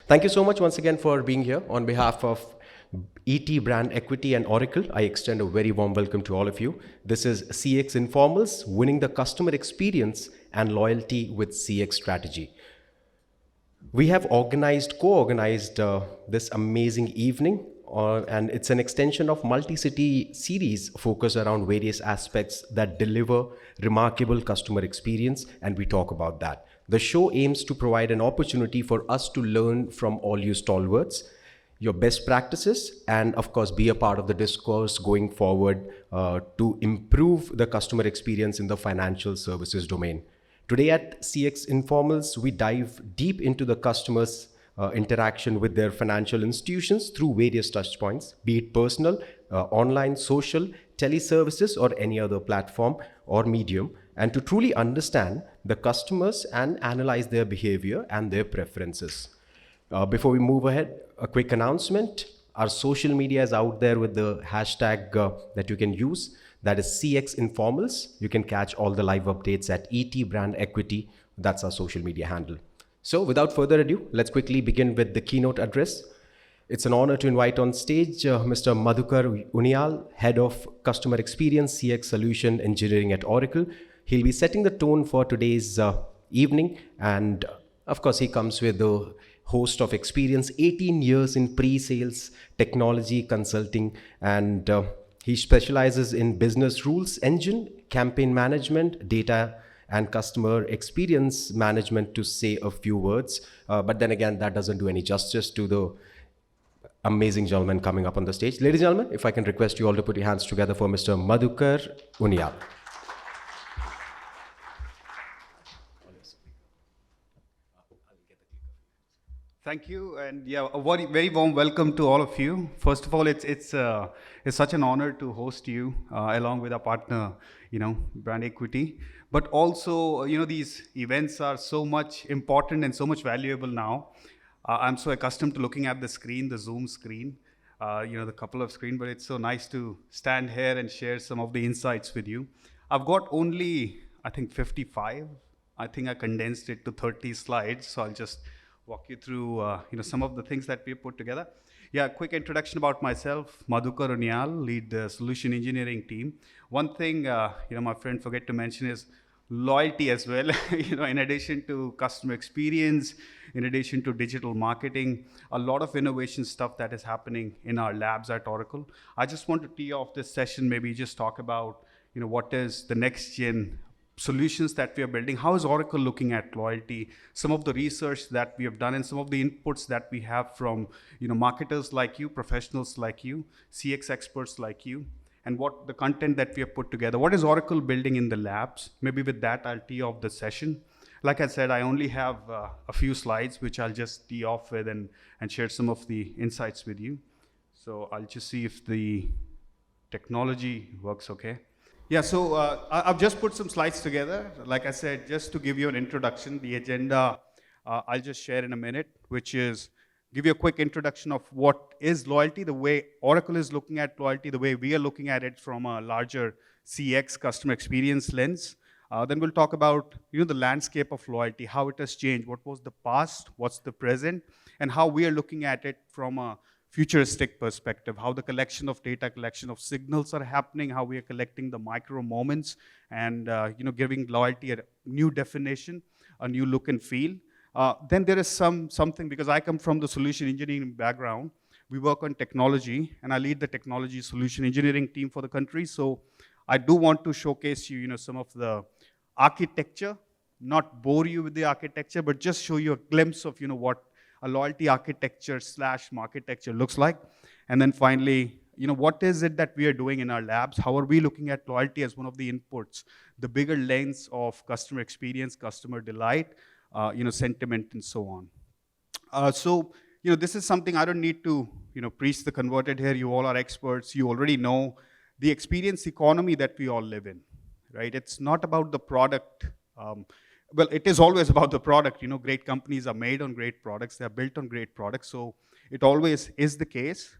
Thank you so much once again for being here. On behalf of ET Brand Equity and Oracle, I extend a very warm welcome to all of you. This is CX Informals, winning the customer experience and loyalty with CX strategy. We have co-organized this amazing evening, and it's an extension of multi-city series focused around various aspects that deliver remarkable customer experience, and we talk about that. The show aims to provide an opportunity for us to learn from all you stalwarts, your best practices, and of course be a part of the discourse going forward to improve the customer experience in the financial services domain. Today at CX Informals, we dive deep into the customers' interaction with their financial institutions through various touchpoints, be it personal, online, social, teleservices, or any other platform or medium, and to truly understand the customers and analyze their behavior and their preferences. Before we move ahead, a quick announcement. Our social media is out there with the hashtag that you can use. That is CX Informals. You can catch all the live updates at ET Brand Equity. That's our social media handle. So without further ado, let's quickly begin with the keynote address. It's an honor to invite on stage Mr. Madhukar Unial, Head of Customer Experience CX Solution Engineering at Oracle. He'll be setting the tone for today's evening. And of course, he comes with the host of experience, 18 years in pre-sales, technology, consulting, and he specializes in business rules engine, campaign management, data, and customer experience management, to say a few words. But then again, that doesn't do any justice to the amazing gentleman coming up on the stage. Ladies and gentlemen, if I can request you all to put your hands together for Mr. Madhukar Unial. Thank you, and yeah, a very warm welcome to all of you. First of all, it's such an honor to host you along with our partner, Brand Equity. But also, these events are so much important and so much valuable now. I'm so accustomed to looking at the screen, the Zoom screen, the couple of screens, but it's so nice to stand here and share some of the insights with you. I've got only, I think, 55. I think I condensed it to 30 slides, so I'll just walk you through some of the things that we put together. Yeah, quick introduction about myself. Madhukar Unial, lead the solution engineering team. One thing my friend forget to mention is loyalty as well. In addition to customer experience, in addition to digital marketing, a lot of innovation stuff that is happening in our labs at Oracle. I just want to tee off this session, maybe just talk about what is the next gen solutions that we are building. How is Oracle looking at loyalty? Some of the research that we have done and some of the inputs that we have from marketers like you, professionals like you, CX experts like you, and what the content that we have put together. What is Oracle building in the labs? Maybe with that, I'll tee off the session. Like I said, I only have a few slides, which I'll just tee off with and share some of the insights with you. So I'll just see if the technology works okay. Yeah, so I've just put some slides together. Like I said, just to give you an introduction, the agenda I'll just share in a minute, which is give you a quick introduction of what is loyalty, the way Oracle is looking at loyalty, the way we are looking at it from a larger CX customer experience lens. Then we'll talk about the landscape of loyalty, how it has changed, what was the past, what's the present, and how we are looking at it from a futuristic perspective, how the collection of data, collection of signals are happening, how we are collecting the micro moments and giving loyalty a new definition, a new look and feel. Then there is something, because I come from the solution engineering background, we work on technology and I lead the technology solution engineering team for the country. So I do want to showcase you, some of the architecture, not bore you with the architecture, but just show you a glimpse of, what a loyalty architecture / marketecture looks like. And then finally, what is it that we are doing in our labs? How are we looking at loyalty as one of the inputs? The bigger lens of customer experience, customer delight, sentiment, and so on. So this is something I don't need to, preach the converted here. You all are experts. You already know the experience economy that we all live in, right? It's not about the product. Well, it is always about the product. Great companies are made on great products. They're built on great products. So it always is the case.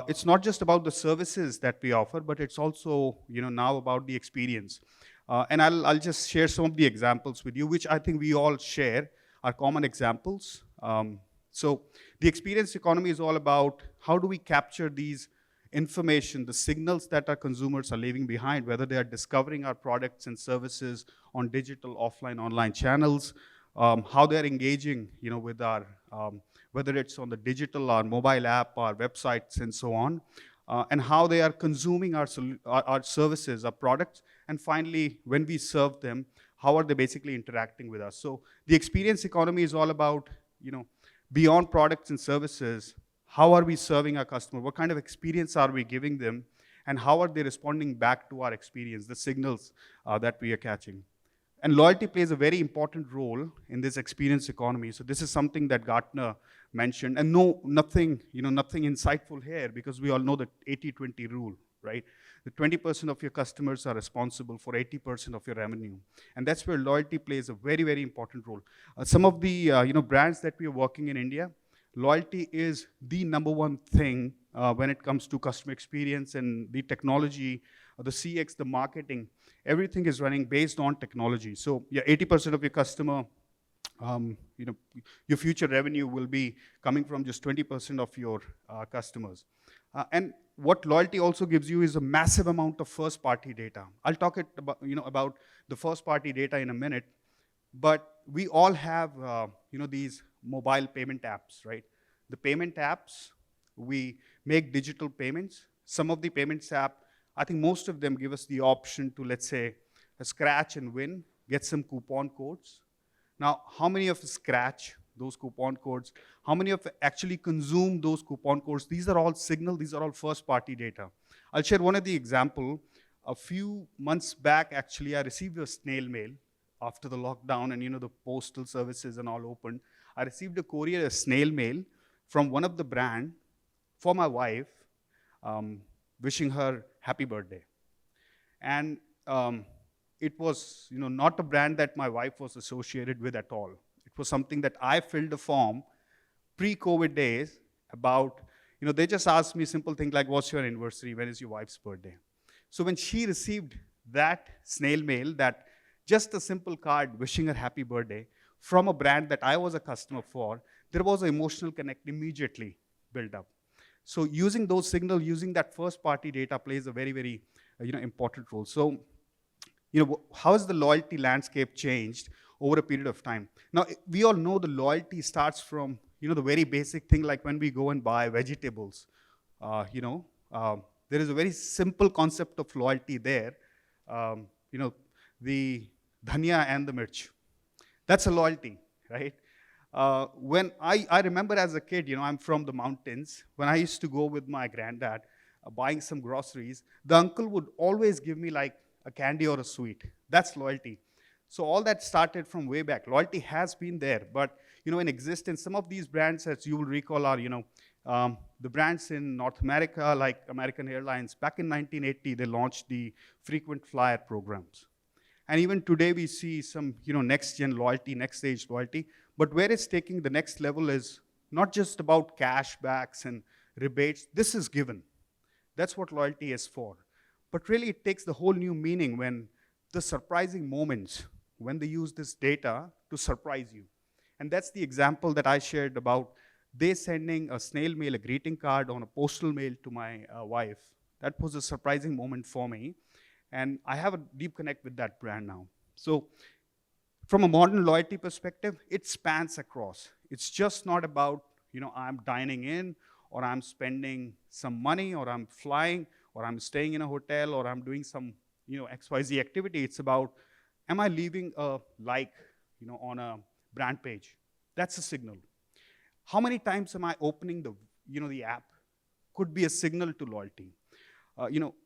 It's not just about the services that we offer, but it's also, now about the experience. And I'll just share some of the examples with you, which I think we all share are common examples. So the experience economy is all about how do we capture these information, the signals that our consumers are leaving behind, whether they are discovering our products and services on digital, offline, online channels, how they're engaging, with our, whether it's on the digital, our mobile app, our websites, and so on, and how they are consuming our services, our products, and finally, when we serve them, how are they basically interacting with us? So the experience economy is all about, beyond products and services, how are we serving our customer? What kind of experience are we giving them? And how are they responding back to our experience, the signals that we are catching? And loyalty plays a very important role in this experience economy. So this is something that Gartner mentioned. And nothing insightful here, because we all know the 80-20 rule, right? The 20% of your customers are responsible for 80% of your revenue. And that's where loyalty plays a very, very important role. Some of the brands that we are working in India, loyalty is the number one thing when it comes to customer experience and the technology, the CX, the marketing. Everything is running based on technology. So yeah, 80% of your customer, your future revenue will be coming from just 20% of your customers. And what loyalty also gives you is a massive amount of first-party data. I'll talk about the first-party data in a minute, but we all have these mobile payment apps, right? The payment apps, we make digital payments. Some of the payments app, I think most of them give us the option to, let's say, scratch and win, get some coupon codes. Now, how many of us scratch those coupon codes? How many of us actually consume those coupon codes? These are all signal, these are all first-party data. I'll share one of the example. A few months back, actually, I received a snail mail after the lockdown and the postal services and all opened. I received a snail mail from one of the brand for my wife, wishing her happy birthday. And it was not a brand that my wife was associated with at all. It was something that I filled a form pre-COVID days about, they just asked me simple things like, what's your anniversary? When is your wife's birthday? So when she received that snail mail, that just a simple card wishing her happy birthday from a brand that I was a customer for, there was an emotional connect immediately built up. So using those signals, using that first-party data plays a very, very important role. So how has the loyalty landscape changed over a period of time? Now, we all know the loyalty starts from the very basic thing, like when we go and buy vegetables. There is a very simple concept of loyalty there. The dhania and the mirch. That's a loyalty, right? When I remember as a kid, I'm from the mountains. When I used to go with my granddad buying some groceries, the uncle would always give me like a candy or a sweet. That's loyalty. So all that started from way back. Loyalty has been there, but in existence, some of these brands, as you will recall, are the brands in North America, like American Airlines. Back in 1980, they launched the frequent flyer programs. And even today, we see some next-gen loyalty, next-stage loyalty. But where it's taking the next level is not just about cashbacks and rebates. This is given. That's what loyalty is for. But really, it takes the whole new meaning when the surprising moments, when they use this data to surprise you. And that's the example that I shared about they sending a snail mail, a greeting card on a postal mail to my wife. That was a surprising moment for me. And I have a deep connect with that brand now. So from a modern loyalty perspective, it spans across. It's just not about, I'm dining in, or I'm spending some money, or I'm flying, or I'm staying in a hotel, or I'm doing some, XYZ activity. It's about, am I leaving a like, on a brand page? That's a signal. How many times am I opening the app? Could be a signal to loyalty.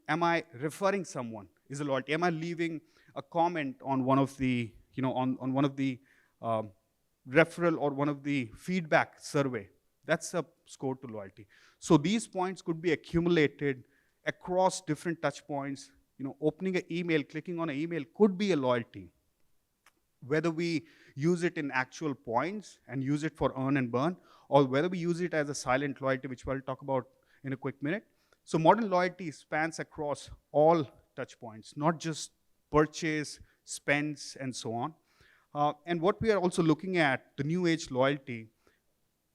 Am I referring someone? Is a loyalty. Am I leaving a comment on one of the, on one of the referral or one of the feedback survey? That's a score to loyalty. So these points could be accumulated across different touch points. Opening an email, clicking on an email could be a loyalty. Whether we use it in actual points and use it for earn and burn, or whether we use it as a silent loyalty, which we'll talk about in a quick minute. So modern loyalty spans across all touch points, not just purchase, spends, and so on. And what we are also looking at, the new age loyalty,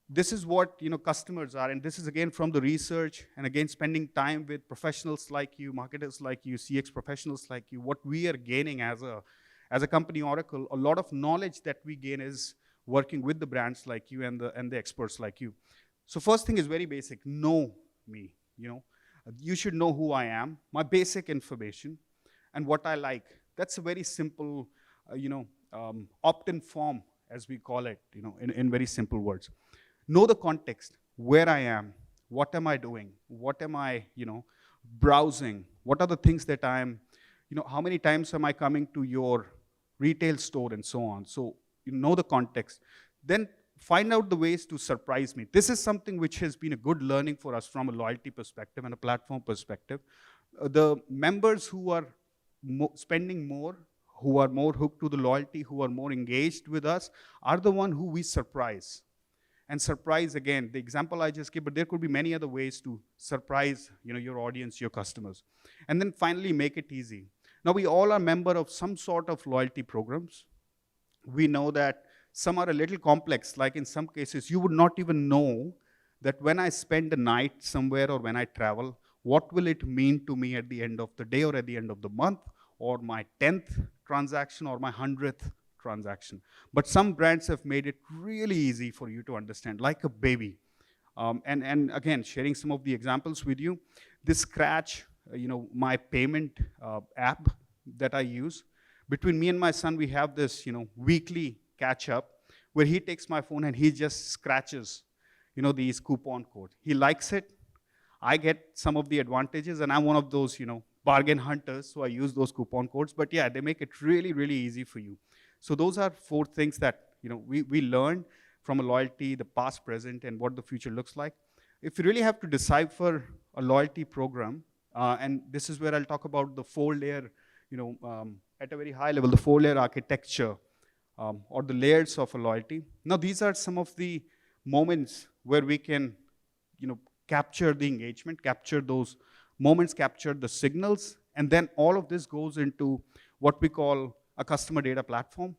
this is what customers are, and this is again from the research, and again spending time with professionals like you, marketers like you, CX professionals like you. What we are gaining as a company, Oracle, a lot of knowledge that we gain is working with the brands like you and the experts like you. So first thing is very basic: know me. You should know who I am, my basic information, and what I like. That's a very simple, opt-in form, as we call it, in very simple words. Know the context, where I am, what am I doing, what am I, browsing, what are the things that I'm, how many times am I coming to your retail store and so on. So you know the context. Then find out the ways to surprise me. This is something which has been a good learning for us from a loyalty perspective and a platform perspective. The members who are spending more, who are more hooked to the loyalty, who are more engaged with us, are the one who we surprise. And surprise, again, the example I just gave, but there could be many other ways to surprise your audience, your customers. And then finally, make it easy. Now, we all are member of some sort of loyalty programs. We know that some are a little complex, like in some cases, you would not even know that when I spend a night somewhere or when I travel, what will it mean to me at the end of the day or at the end of the month, or my 10th transaction or my 100th transaction. But some brands have made it really easy for you to understand, like a baby. And again, sharing some of the examples with you. This Scratch, my payment app that I use. Between me and my son, we have this, weekly catch up where he takes my phone and he just scratches, these coupon codes. He likes it. I get some of the advantages, and I'm one of those, bargain hunters, so I use those coupon codes. But yeah, they make it really, really easy for you. So those are 4 things that we learned from a loyalty, the past, present, and what the future looks like. If you really have to decipher a loyalty program, and this is where I'll talk about the 4-layer, at a very high level, the 4-layer architecture, or the layers of a loyalty. Now, these are some of the moments where we can, capture the engagement, capture those moments, capture the signals, and then all of this goes into what we call a customer data platform,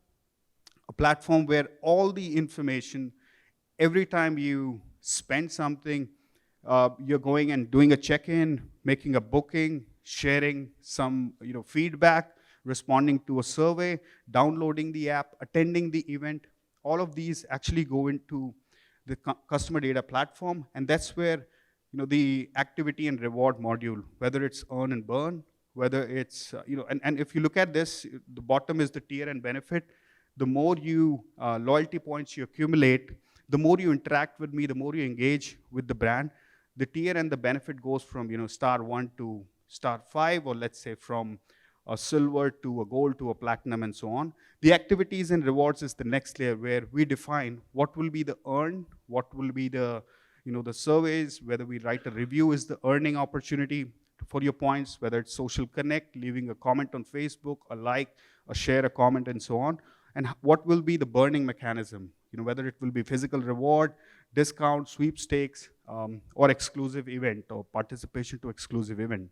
a platform where all the information, every time you spend something, you're going and doing a check-in, making a booking, sharing some feedback, responding to a survey, downloading the app, attending the event. All of these actually go into the customer data platform, and that's where the activity and reward module, whether it's earn and burn, whether it's, and if you look at this, the bottom is the tier and benefit. The more loyalty points you accumulate, the more you interact with me, the more you engage with the brand. The tier and the benefit goes from, star 1 to star 5, or let's say from a silver to a gold to a platinum and so on. The activities and rewards is the next layer where we define what will be the earn, what will be the the surveys, whether we write a review is the earning opportunity for your points, whether it's social connect, leaving a comment on Facebook, a like, a share, a comment, and so on. And what will be the burning mechanism, whether it will be physical reward, discount, sweepstakes, or exclusive event, or participation to exclusive event.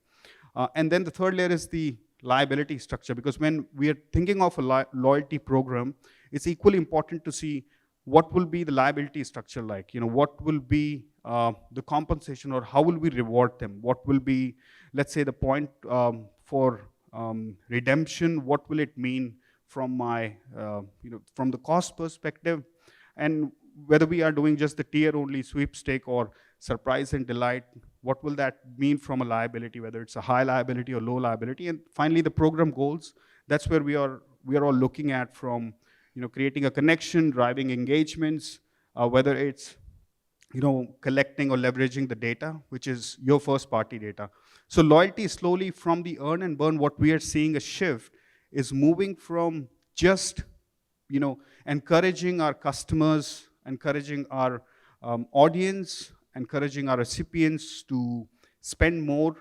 And then the third layer is the liability structure, because when we are thinking of a loyalty program, it's equally important to see what will be the liability structure like? What will be the compensation, or how will we reward them? What will be, let's say, the point for redemption? What will it mean from my, from the cost perspective? And whether we are doing just the tier only sweepstake or surprise and delight, what will that mean from a liability, whether it's a high liability or low liability? And finally, the program goals. That's where we are all looking at from creating a connection, driving engagements, whether it's, collecting or leveraging the data, which is your first party data. So loyalty slowly from the earn and burn, what we are seeing a shift is moving from just, encouraging our customers, encouraging our audience, encouraging our recipients to spend more,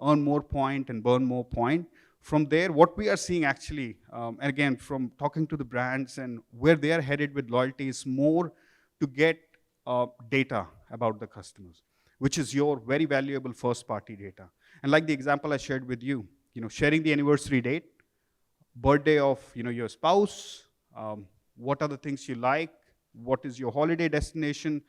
earn more point, and burn more point. From there, what we are seeing actually, and again, from talking to the brands and where they are headed with loyalty, is more to get data about the customers, which is your very valuable first-party data. And like the example I shared with you, sharing the anniversary date, birthday of your spouse, what are the things you like, what is your holiday destination,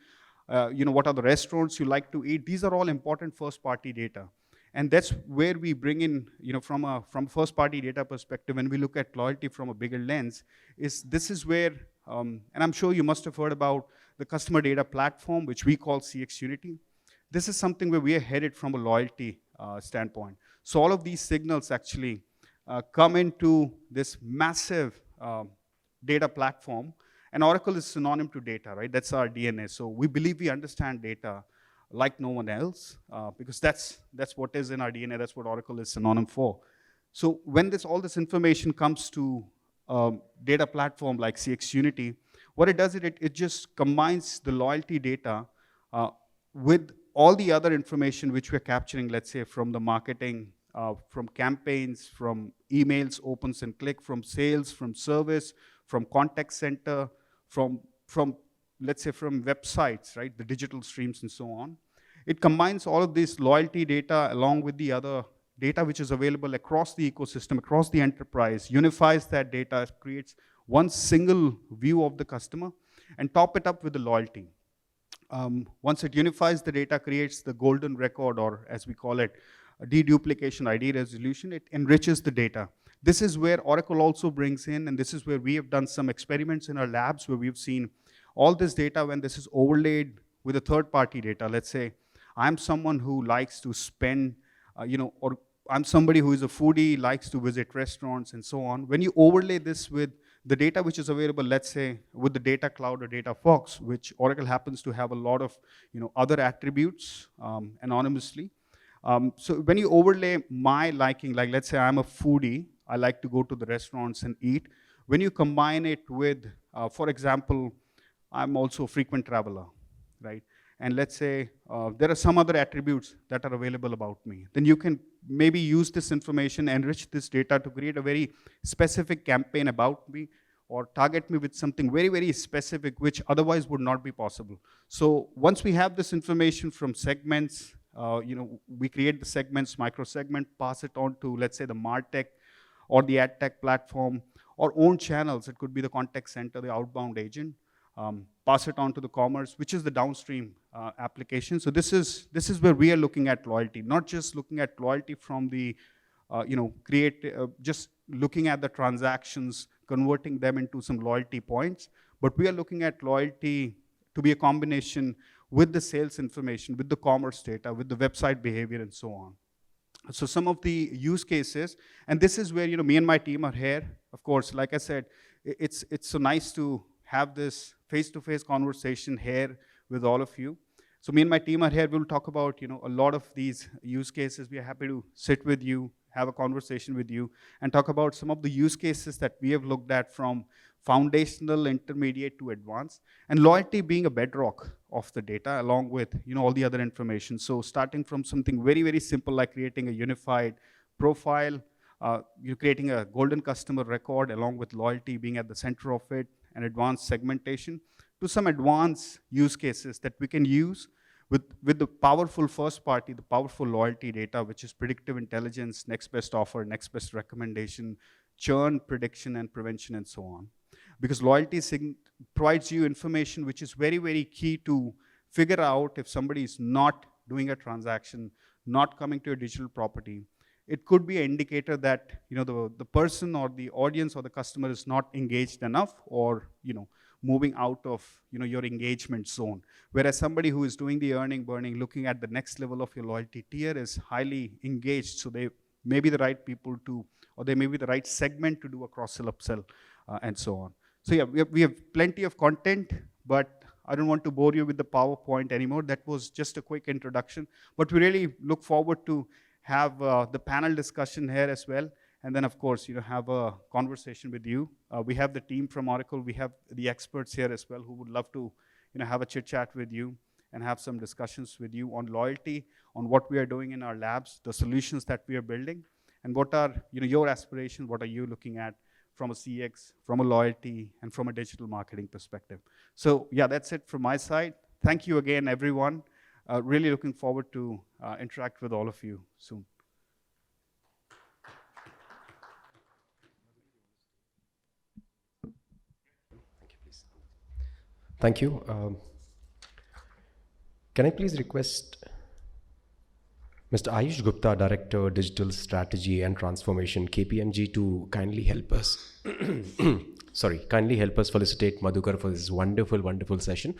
what are the restaurants you like to eat. These are all important first-party data. And that's where we bring in, from first-party data perspective, when we look at loyalty from a bigger lens, this is where, and I'm sure you must have heard about the customer data platform, which we call CX Unity. This is something where we are headed from a loyalty standpoint. So all of these signals actually come into this massive data platform, and Oracle is synonym to data, right? That's our DNA. So we believe we understand data like no one else, because that's what is in our DNA. That's what Oracle is synonym for. So when all this information comes to data platform like CX Unity, what it does, it just combines the loyalty data with all the other information which we're capturing, let's say from the marketing, from campaigns, from emails, opens and click, from sales, from service, from contact center, from let's say from websites, right, the digital streams and so on. It combines all of this loyalty data along with the other data which is available across the ecosystem, across the enterprise, unifies that data, creates one single view of the customer, and top it up with the loyalty. Once it unifies the data, creates the golden record, or as we call it, deduplication ID resolution, it enriches the data. This is where Oracle also brings in, and this is where we have done some experiments in our labs where we've seen all this data when this is overlaid with a third-party data. Let's say I'm someone who likes to spend, or I'm somebody who is a foodie, likes to visit restaurants and so on. When you overlay this with the data which is available, let's say with the data cloud or data fox, which Oracle happens to have a lot of other attributes anonymously. So when you overlay my liking, like let's say I'm a foodie, I like to go to the restaurants and eat. When you combine it with, for example, I'm also a frequent traveler, right? And let's say there are some other attributes that are available about me. Then you can maybe use this information, enrich this data to create a very specific campaign about me, or target me with something very, very specific, which otherwise would not be possible. So once we have this information from segments, we create the segments, micro-segment, pass it on to, let's say, the MarTech or the AdTech platform, or own channels. It could be the contact center, the outbound agent. Pass it on to the commerce, which is the downstream application. So this is where we are looking at loyalty, not just looking at loyalty from the, just looking at the transactions, converting them into some loyalty points, but we are looking at loyalty to be a combination with the sales information, with the commerce data, with the website behavior, and so on. So some of the use cases, and this is where me and my team are here. Of course, like I said, it's so nice to have this face-to-face conversation here with all of you. So me and my team are here. We'll talk about a lot of these use cases. We are happy to sit with you, have a conversation with you, and talk about some of the use cases that we have looked at from foundational, intermediate to advanced, and loyalty being a bedrock of the data along with all the other information. So starting from something very, very simple like creating a unified profile, you're creating a golden customer record along with loyalty being at the center of it, and advanced segmentation, to some advanced use cases that we can use with the powerful first party, the powerful loyalty data, which is predictive intelligence, next best offer, next best recommendation, churn prediction and prevention, and so on. Because loyalty provides you information which is very, very key to figure out if somebody is not doing a transaction, not coming to a digital property. It could be an indicator that the person or the audience or the customer is not engaged enough, or moving out of your engagement zone. Whereas somebody who is doing the earning, burning, looking at the next level of your loyalty tier is highly engaged. So they may be the right people to, or they may be the right segment to do a cross-sell, upsell, and so on. So yeah, we have plenty of content, but I don't want to bore you with the PowerPoint anymore. That was just a quick introduction. But we really look forward to have the panel discussion here as well. And then, of course, have a conversation with you. We have the team from Oracle. We have the experts here as well who would love to have a chit-chat with you and have some discussions with you on loyalty, on what we are doing in our labs, the solutions that we are building, and what are your aspirations, what are you looking at from a CX, from a loyalty, and from a digital marketing perspective. So yeah, that's it from my side. Thank you again, everyone. Really looking forward to interact with all of you soon. Thank you. Can I please request Mr. Ayush Gupta, Director, Digital Strategy and Transformation, Kpmg, to kindly help us. Kindly help us felicitate Madhukar for this wonderful, wonderful session.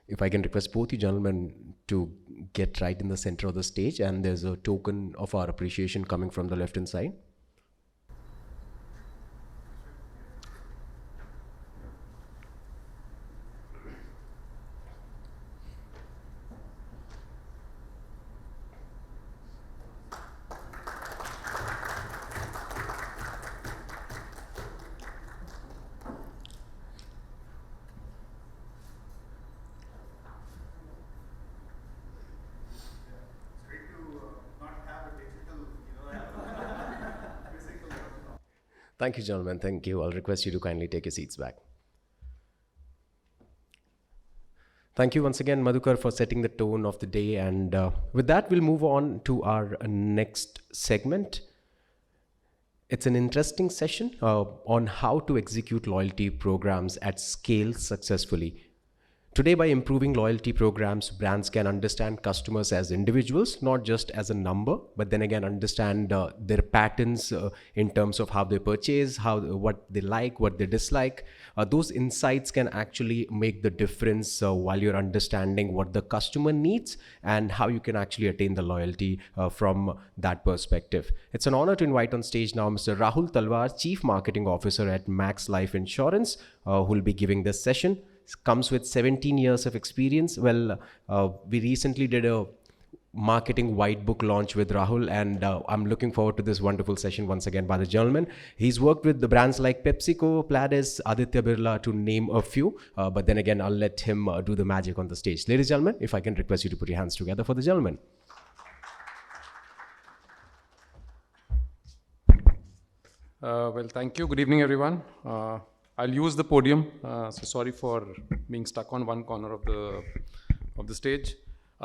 If I can request both you gentlemen to get right in the center of the stage, and there's a token of our appreciation coming from the left hand side. Thank you, gentlemen. Thank you. I'll request you to kindly take your seats back. Thank you once again, Madhukar, for setting the tone of the day. And with that, we'll move on to our next segment. It's an interesting session on how to execute loyalty programs at scale successfully. Today, by improving loyalty programs, brands can understand customers as individuals, not just as a number, but then again understand their patterns in terms of how they purchase, what they like, what they dislike. Those insights can actually make the difference while you're understanding what the customer needs and how you can actually attain the loyalty from that perspective. It's an honor to invite on stage now Mr. Rahul Talwar, Chief Marketing Officer at Max Life Insurance, who will be giving this session. Comes with 17 years of experience. Well, we recently did a marketing white book launch with Rahul, and I'm looking forward to this wonderful session once again by the gentleman. He's worked with the brands like PepsiCo, Pladis, Aditya Birla, to name a few, but then again, I'll let him do the magic on the stage. Ladies and gentlemen, if I can request you to put your hands together for the gentleman. Well, thank you. Good evening, everyone. I'll use the podium. So sorry for being stuck on one corner of the stage.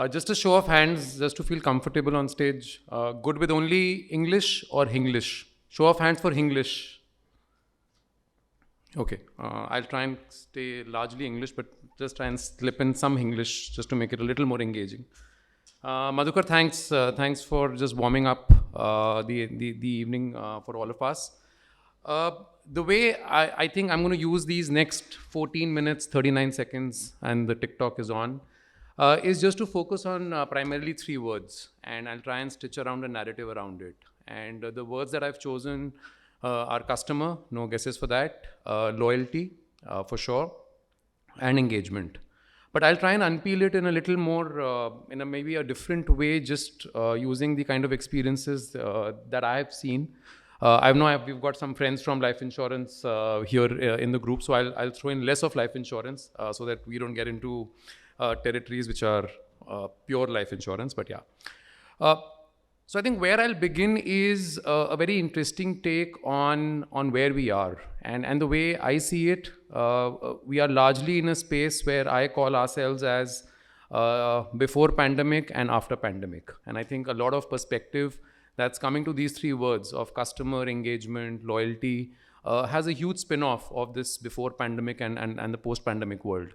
Just a show of hands, just to feel comfortable on stage. Good with only English or Hinglish? Show of hands for Hinglish. Okay. I'll try and stay largely English, but just try and slip in some Hinglish just to make it a little more engaging. Madhukar, thanks for just warming up the evening for all of us. The way I think I'm going to use these next 14 minutes, 39 seconds, and the TikTok is on, is just to focus on primarily 3 words, and I'll try and stitch around a narrative around it. And the words that I've chosen are customer, no guesses for that, loyalty, for sure, and engagement. But I'll try and unpeel it in a little more, in a maybe a different way, just using the kind of experiences that I have seen. We've got some friends from life insurance here in the group, so I'll throw in less of life insurance so that we don't get into territories which are pure life insurance, but yeah. So I think where I'll begin is a very interesting take on where we are. And the way I see it, we are largely in a space where I call ourselves as before pandemic and after pandemic. And I think a lot of perspective that's coming to these 3 words of customer, engagement, loyalty, has a huge spin-off of this before pandemic and the post-pandemic world.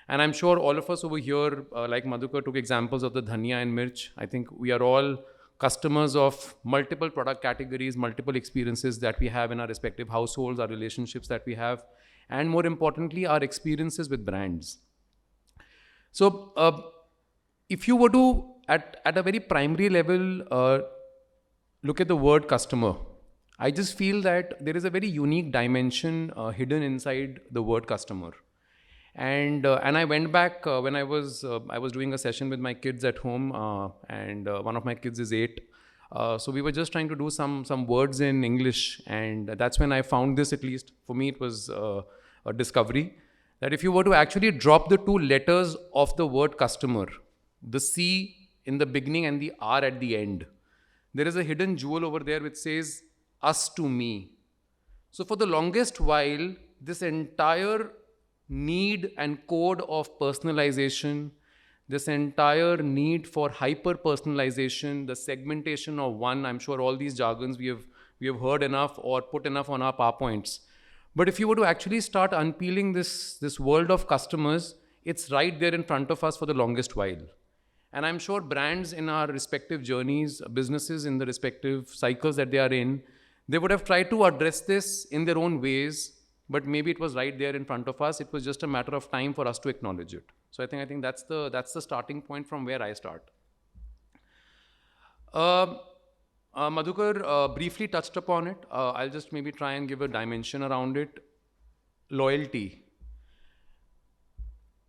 And I'm sure all of us over here, like Madhukar took examples of the dhania and mirch, I think we are all customers of multiple product categories, multiple experiences that we have in our respective households, our relationships that we have, and more importantly, our experiences with brands. So if you were to, at a very primary level, look at the word customer, I just feel that there is a very unique dimension hidden inside the word customer. And I went back when I was doing a session with my kids at home, and one of my kids is 8. So we were just trying to do some words in English, and that's when I found this. At least for me, it was a discovery that if you were to actually drop the 2 letters of the word customer, the C in the beginning and the R at the end, there is a hidden jewel over there which says us to me. So for the longest while, this entire need and code of personalization, this entire need for hyper personalization, the segmentation of one, I'm sure all these jargons we have heard enough or put enough on our PowerPoints. But if you were to actually start unpeeling this world of customers, it's right there in front of us for the longest while. And I'm sure brands in our respective journeys, businesses in the respective cycles that they are in, they would have tried to address this in their own ways, but maybe it was right there in front of us. It was just a matter of time for us to acknowledge it. So I think that's the starting point from where I start. Madhukar briefly touched upon it. I'll just maybe try and give a dimension around it. Loyalty.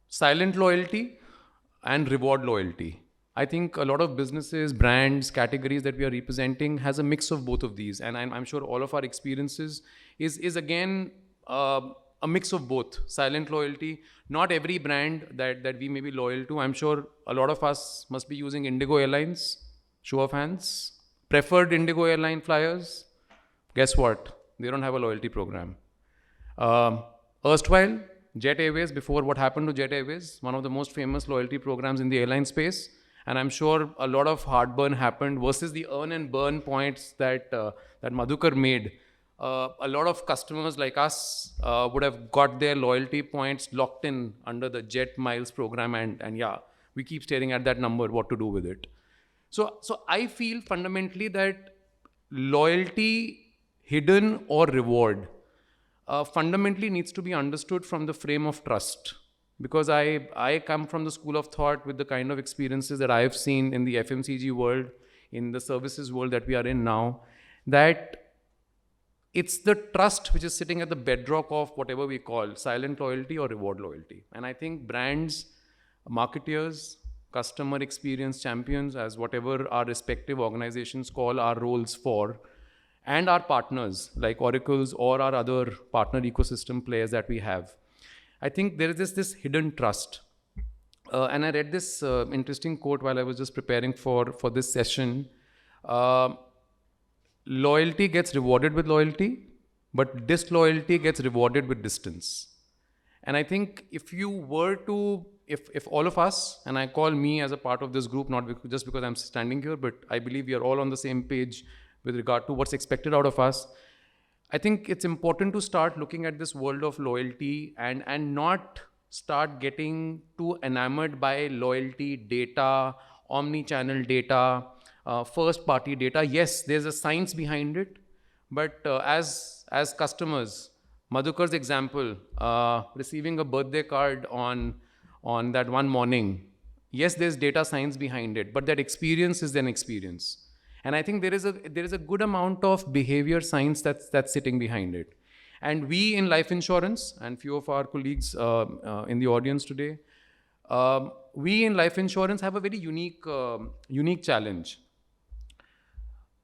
Silent loyalty and reward loyalty. I think a lot of businesses, brands, categories that we are representing has a mix of both of these. And I'm sure all of our experiences is again a mix of both. Silent loyalty. Not every brand that we may be loyal to. I'm sure a lot of us must be using Indigo Airlines. Show of hands. Preferred Indigo Airline flyers. Guess what? They don't have a loyalty program. Erstwhile, Jet Airways, before what happened to Jet Airways, one of the most famous loyalty programs in the airline space. And I'm sure a lot of heartburn happened versus the earn and burn points that Madhukar made. A lot of customers like us would have got their loyalty points locked in under the Jet Miles program. And yeah, we keep staring at that number, what to do with it. So I feel fundamentally that loyalty, hidden or reward, fundamentally needs to be understood from the frame of trust. Because I come from the school of thought with the kind of experiences that I have seen in the FMCG world, in the services world that we are in now, that it's the trust which is sitting at the bedrock of whatever we call silent loyalty or reward loyalty. And I think brands, marketeers, customer experience champions, as whatever our respective organizations call our roles for, and our partners like Oracles or our other partner ecosystem players that we have. I think there is this hidden trust. And I read this interesting quote while I was just preparing for this session. Loyalty gets rewarded with loyalty, but disloyalty gets rewarded with distance. And I think if you were to, if all of us, and I call me as a part of this group, not just because I'm standing here, but I believe we are all on the same page with regard to what's expected out of us. I think it's important to start looking at this world of loyalty and not start getting too enamored by loyalty data, omni-channel data, first-party data. Yes, there's a science behind it, but as customers, Madhukar's example, receiving a birthday card on that one morning, yes, there's data science behind it, but that experience is an experience. And I think there is a good amount of behavior science that's sitting behind it. And we in life insurance, and few of our colleagues in the audience today, we in life insurance have a very unique challenge.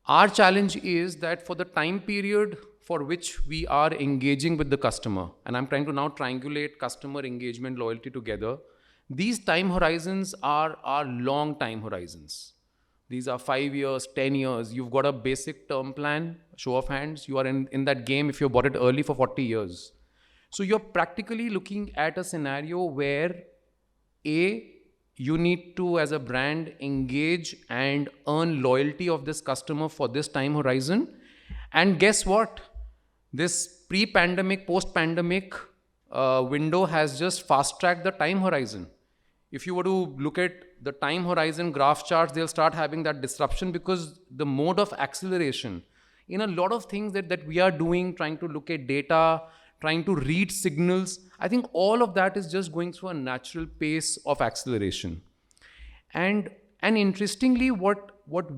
Our challenge is that for the time period for which we are engaging with the customer, and I'm trying to now triangulate customer engagement, loyalty together, these time horizons are long time horizons. These are 5 years, 10 years. You've got a basic term plan, show of hands. You are in that game if you bought it early for 40 years. So you're practically looking at a scenario where you need to, as a brand, engage and earn loyalty of this customer for this time horizon. And guess what? This pre-pandemic, post-pandemic window has just fast-tracked the time horizon. If you were to look at the time horizon graph charts, they'll start having that disruption because the mode of acceleration in a lot of things that we are doing, trying to look at data, trying to read signals, I think all of that is just going through a natural pace of acceleration. And interestingly, what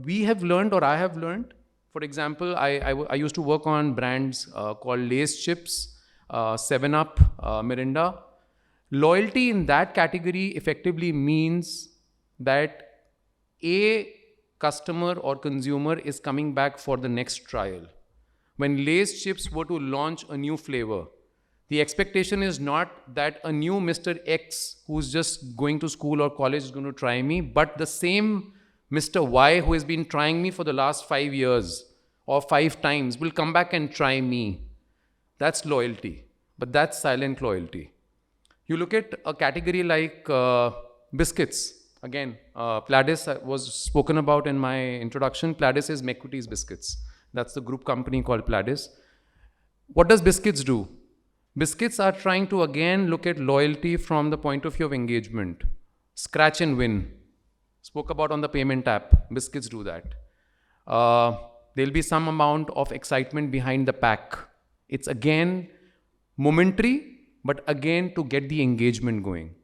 we have learned, or I have learned, for example, I used to work on brands called Lay's Chips, 7-Up, Mirinda. Loyalty in that category effectively means that a customer or consumer is coming back for the next trial. When Lay's Chips were to launch a new flavor, the expectation is not that a new Mr. X who's just going to school or college is going to try me, but the same Mr. Y who has been trying me for the last 5 years or 5 times will come back and try me. That's loyalty, but that's silent loyalty. You look at a category like biscuits. Again, Pladis was spoken about in my introduction. Pladis is McVitie's Biscuits. That's the group company called Pladis. What does biscuits do? Biscuits are trying to again look at loyalty from the point of view of engagement. Scratch and win. Spoke about on the payment app. Biscuits do that. There'll be some amount of excitement behind the pack. It's again momentary, but again to get the engagement going.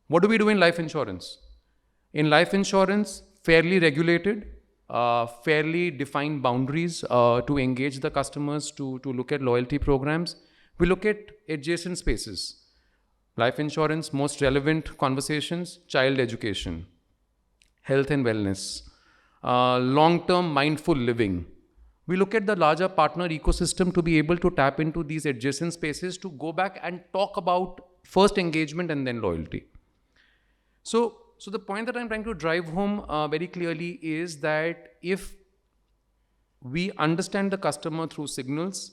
What do we do in life insurance? In life insurance, fairly regulated, fairly defined boundaries to engage the customers, to look at loyalty programs. We look at adjacent spaces. Life insurance, most relevant conversations, child education, health and wellness, long-term mindful living. We look at the larger partner ecosystem to be able to tap into these adjacent spaces to go back and talk about first engagement and then loyalty. So the point that I'm trying to drive home very clearly is that if we understand the customer through signals,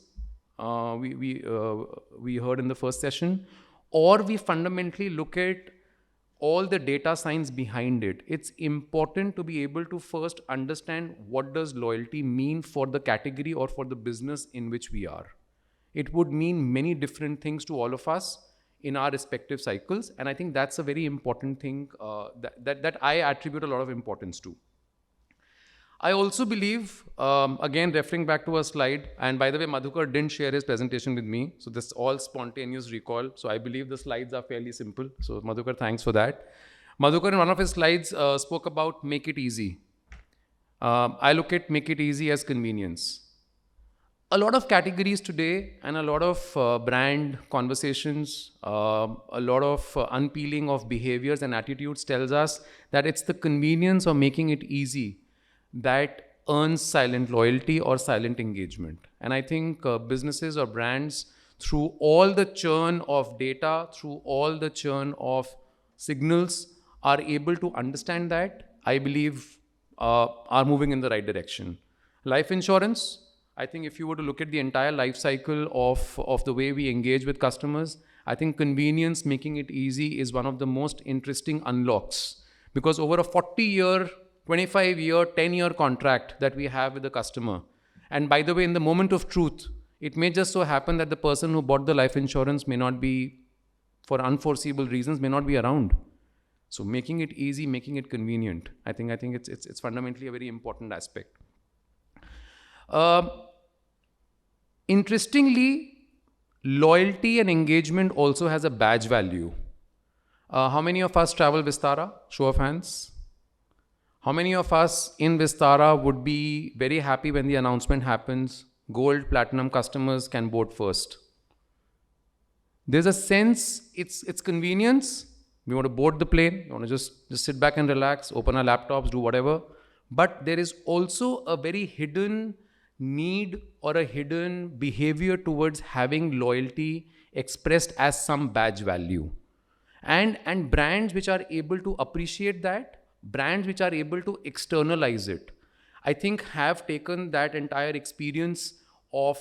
we heard in the first session, or we fundamentally look at all the data science behind it, it's important to be able to first understand what does loyalty mean for the category or for the business in which we are. It would mean many different things to all of us in our respective cycles, and I think that's a very important thing that I attribute a lot of importance to. I also believe, again referring back to a slide, and by the way, Madhukar didn't share his presentation with me, so this is all spontaneous recall, so I believe the slides are fairly simple, so Madhukar, thanks for that. Madhukar in one of his slides spoke about make it easy. I look at make it easy as convenience. A lot of categories today and a lot of brand conversations, a lot of unpeeling of behaviors and attitudes tells us that it's the convenience of making it easy that earns silent loyalty or silent engagement. And I think businesses or brands, through all the churn of data, through all the churn of signals, are able to understand that, I believe, are moving in the right direction. Life insurance, I think if you were to look at the entire life cycle of the way we engage with customers, I think convenience, making it easy is one of the most interesting unlocks. Because over a 40-year, 25-year, 10-year contract that we have with the customer, and by the way, in the moment of truth, it may just so happen that the person who bought the life insurance may not be, for unforeseeable reasons, may not be around. So making it easy, making it convenient, I think it's fundamentally a very important aspect. Interestingly, loyalty and engagement also has a badge value. How many of us travel Vistara? Show of hands. How many of us in Vistara would be very happy when the announcement happens, gold, platinum customers can board first? There's a sense, it's convenience. We want to board the plane, we want to just sit back and relax, open our laptops, do whatever. But there is also a very hidden need or a hidden behavior towards having loyalty expressed as some badge value. And brands which are able to appreciate that, brands which are able to externalize it, I think have taken that entire experience of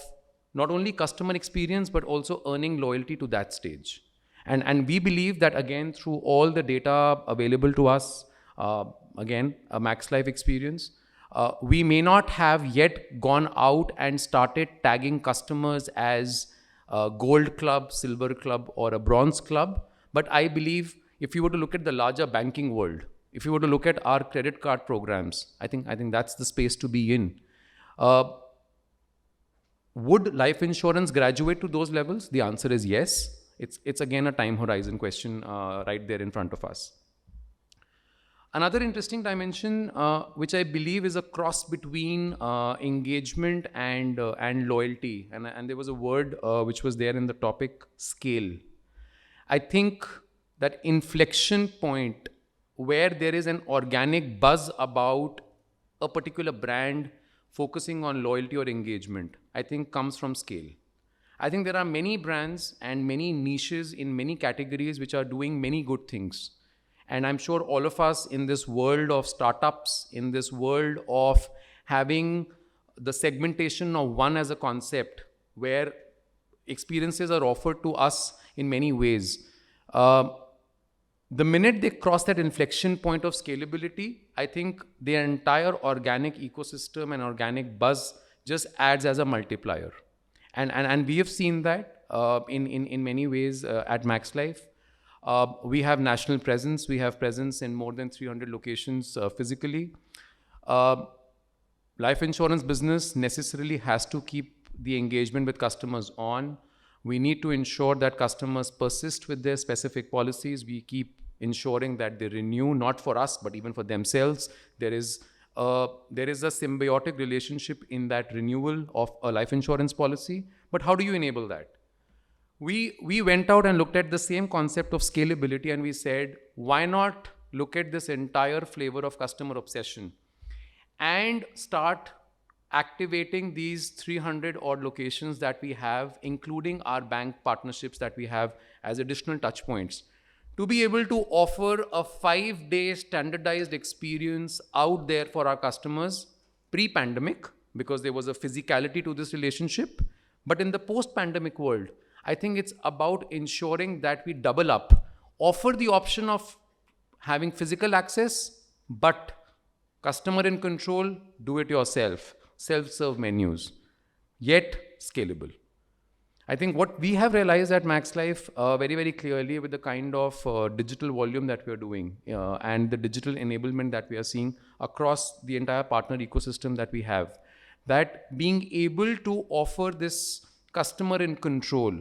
not only customer experience, but also earning loyalty to that stage. And we believe that again, through all the data available to us, again, a Max Life experience, we may not have yet gone out and started tagging customers as a gold club, silver club, or a bronze club. But I believe if you were to look at the larger banking world, if you were to look at our credit card programs, I think that's the space to be in. Would life insurance graduate to those levels? The answer is yes. It's again a time horizon question right there in front of us. Another interesting dimension, which I believe is a cross between engagement and loyalty, and there was a word which was there in the topic, scale. I think that inflection point where there is an organic buzz about a particular brand focusing on loyalty or engagement, I think comes from scale. I think there are many brands and many niches in many categories which are doing many good things. And I'm sure all of us in this world of startups, in this world of having the segmentation of one as a concept, where experiences are offered to us in many ways, the minute they cross that inflection point of scalability, I think the entire organic ecosystem and organic buzz just adds as a multiplier. And we have seen that. in many ways at Max Life. We have national presence. We have presence in more than 300 locations physically. Life insurance business necessarily has to keep the engagement with customers on. We need to ensure that customers persist with their specific policies. We keep ensuring that they renew, not for us, but even for themselves. There is a symbiotic relationship in that renewal of a life insurance policy. But how do you enable that? We went out and looked at the same concept of scalability, and we said, why not look at this entire flavor of customer obsession and start activating these 300 odd locations that we have, including our bank partnerships that we have as additional touch points, to be able to offer a 5-day standardized experience out there for our customers pre-pandemic, because there was a physicality to this relationship. But in the post-pandemic world, I think it's about ensuring that we double up, offer the option of having physical access, but customer in control, do it yourself, self-serve menus, yet scalable. I think what we have realized at Max Life very, very clearly with the kind of digital volume that we are doing and the digital enablement that we are seeing across the entire partner ecosystem that we have, that being able to offer this customer in control,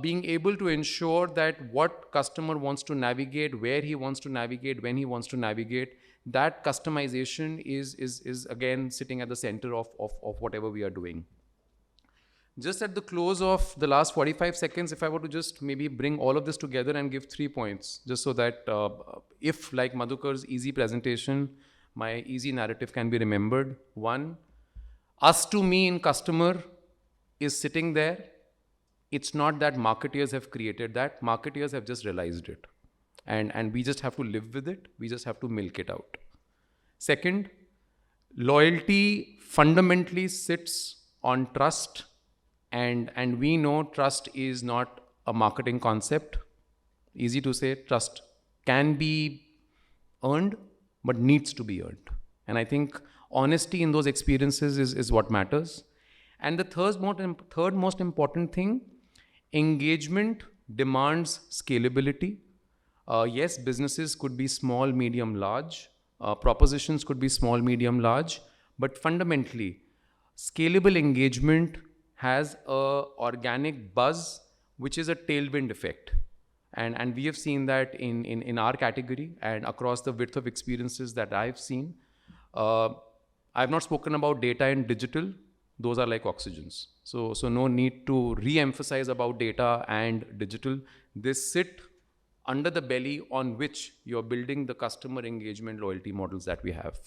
being able to ensure that what customer wants to navigate, where he wants to navigate, when he wants to navigate, that customization is again sitting at the center of whatever we are doing. Just at the close of the last 45 seconds, if I were to just maybe bring all of this together and give 3 points, just so that if, like Madhukar's easy presentation, my easy narrative can be remembered. 1, us to me in customer is sitting there. It's not that marketeers have created that. Marketeers have just realized it. And we just have to live with it. We just have to milk it out. Second, loyalty fundamentally sits on trust. And we know trust is not a marketing concept. Easy to say, trust can be earned, but needs to be earned. And I think honesty in those experiences is what matters. And the third most important thing, engagement demands scalability. Yes, businesses could be small, medium, large. Propositions could be small, medium, large. But fundamentally, scalable engagement has a organic buzz, which is a tailwind effect. And we have seen that in our category and across the width of experiences that I've seen. I've not spoken about data and digital. Those are like oxygens. So no need to re-emphasize about data and digital. They sit under the belly on which you're building the customer engagement loyalty models that we have.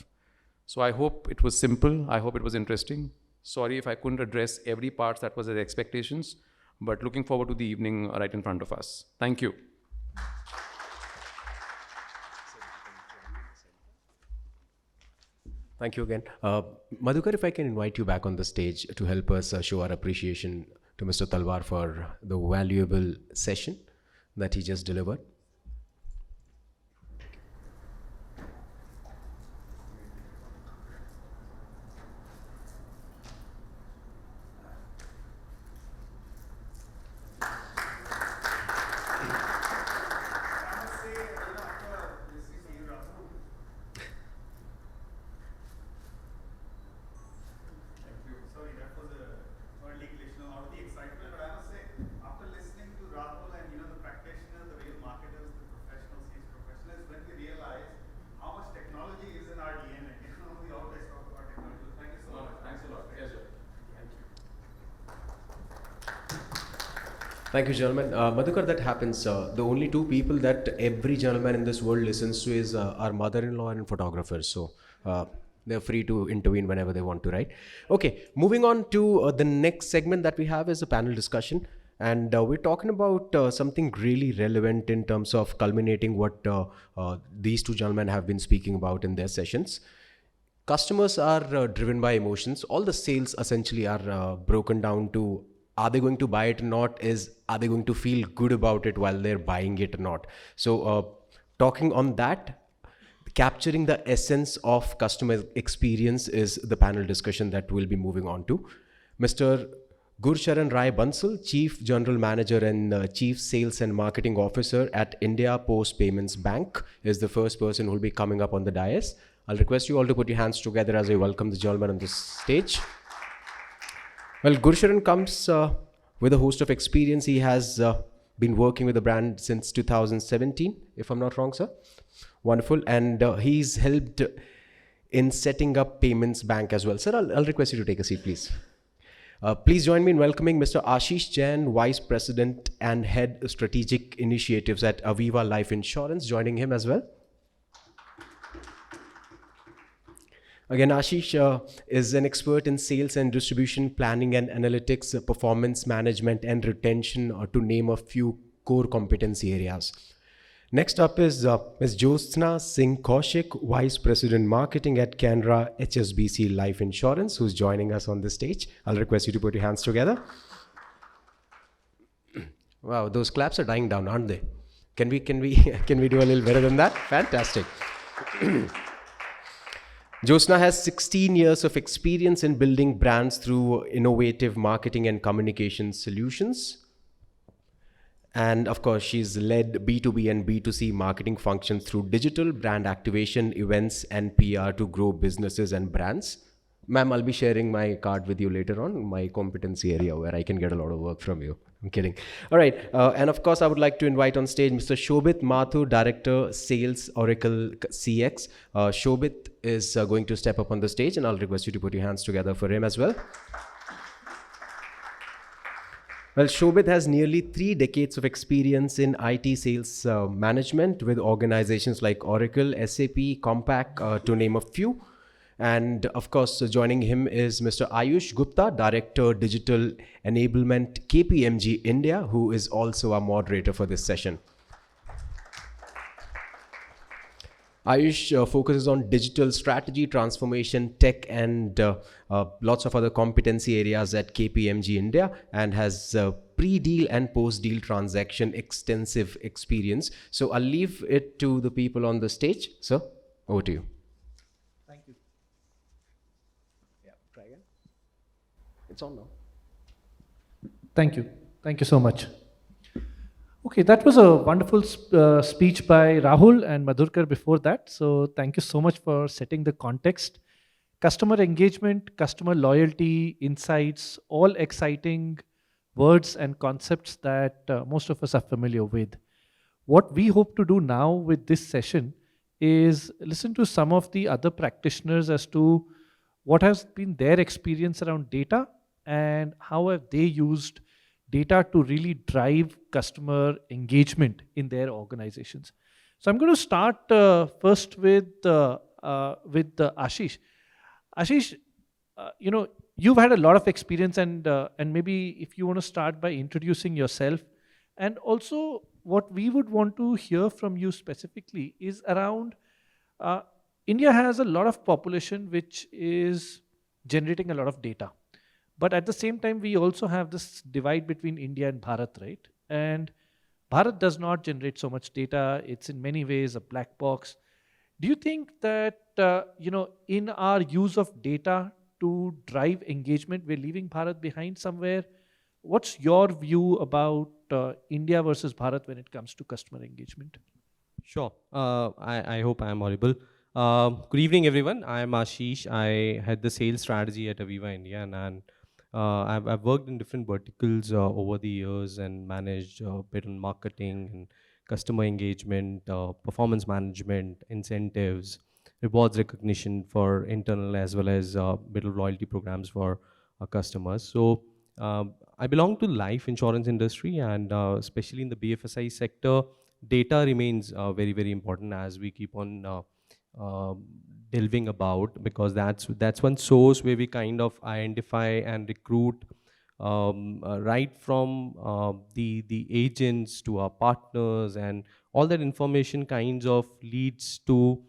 So I hope it was simple. I hope it was interesting. Sorry if I couldn't address every part that was the expectations, but looking forward to the evening right in front of us. Thank you. Thank you again. Madhukar, if I can invite you back on the stage to help us show our appreciation to Mr. Talwar for the valuable session that he just delivered. Thank you, gentlemen. Madhukar, that happens. The only 2 people that every gentleman in this world listens to is our mother-in-law and photographers. So they're free to intervene whenever they want to, right? Okay, moving on to the next segment that we have is a panel discussion. And we're talking about something really relevant in terms of culminating what these 2 gentlemen have been speaking about in their sessions. Customers are driven by emotions. All the sales essentially are broken down to, are they going to buy it or not, are they going to feel good about it while they're buying it or not. So talking on that, capturing the essence of customer experience is the panel discussion that we'll be moving on to. Mr. Gurcharan Rai Bansal, Chief General Manager and Chief Sales and Marketing Officer at India Post Payments Bank, is the first person who will be coming up on the dais. I'll request you all to put your hands together as I welcome the gentleman on this stage. Well, Gurcharan comes with a host of experience. He has been working with the brand since 2017, if I'm not wrong, sir. Wonderful. And he's helped in setting up Payments Bank as well. Sir, I'll request you to take a seat, please. Please join me in welcoming Mr. Ashish Chen, Vice President and Head Strategic Initiatives at Aviva Life Insurance, joining him as well. Again, Ashish is an expert in sales and distribution planning and analytics, performance management and retention, to name a few core competency areas. Next up is Ms. Josna Singh Kaushik, Vice President Marketing at Canara Hsbc Life Insurance, who's joining us on the stage. I'll request you to put your hands together. Wow, those claps are dying down, aren't they? Can we do a little better than that? Fantastic. Josna has 16 years of experience in building brands through innovative marketing and communication solutions. And of course, she's led B2B and B2C marketing functions through digital brand activation, events, and PR to grow businesses and brands. Ma'am, I'll be sharing my card with you later on, my competency area where I can get a lot of work from you. I'm kidding. All right. And of course, I would like to invite on stage Mr. Shobit Mathur, Director, Sales, Oracle CX. Shobit is going to step up on the stage, and I'll request you to put your hands together for him as well. Well, Shobit has nearly 3 decades of experience in IT sales management with organizations like Oracle, SAP, Compaq, to name a few. And of course, joining him is Mr. Ayush Gupta, Director, Digital Enablement, Kpmg India, who is also our moderator for this session. Ayush focuses on digital strategy, transformation, tech, and lots of other competency areas at KPMG India, and has pre-deal and post-deal transaction extensive experience. So I'll leave it to the people on the stage. Sir, over to you. Thank you. Yeah, try again. It's on now. Thank you. Thank you so much. Okay, that was a wonderful speech by Rahul and Madhurkar before that. So thank you so much for setting the context. Customer engagement, customer loyalty, insights, all exciting words and concepts that most of us are familiar with. What we hope to do now with this session is listen to some of the other practitioners as to what has been their experience around data and how have they used data to really drive customer engagement in their organizations. So I'm going to start first with Ashish. Ashish, you've had a lot of experience, and maybe if you want to start by introducing yourself, and also what we would want to hear from you specifically is around India has a lot of population which is generating a lot of data. But at the same time, we also have this divide between India and Bharat, right? And Bharat does not generate so much data. It's in many ways a black box. Do you think that, in our use of data to drive engagement, we're leaving Bharat behind somewhere? What's your view about India versus Bharat when it comes to customer engagement? Sure. I hope I am audible. Good evening, everyone. I am Ashish. I head the sales strategy at Aviva India, and I've worked in different verticals over the years and managed a bit on marketing and customer engagement, performance management, incentives, rewards recognition for internal as well as bit of loyalty programs for our customers. So I belong to the life insurance industry, and especially in the BFSI sector, data remains very, very important as we keep on delving about, because that's one source where we kind of identify and recruit right from the agents to our partners, and all that information kinds of leads to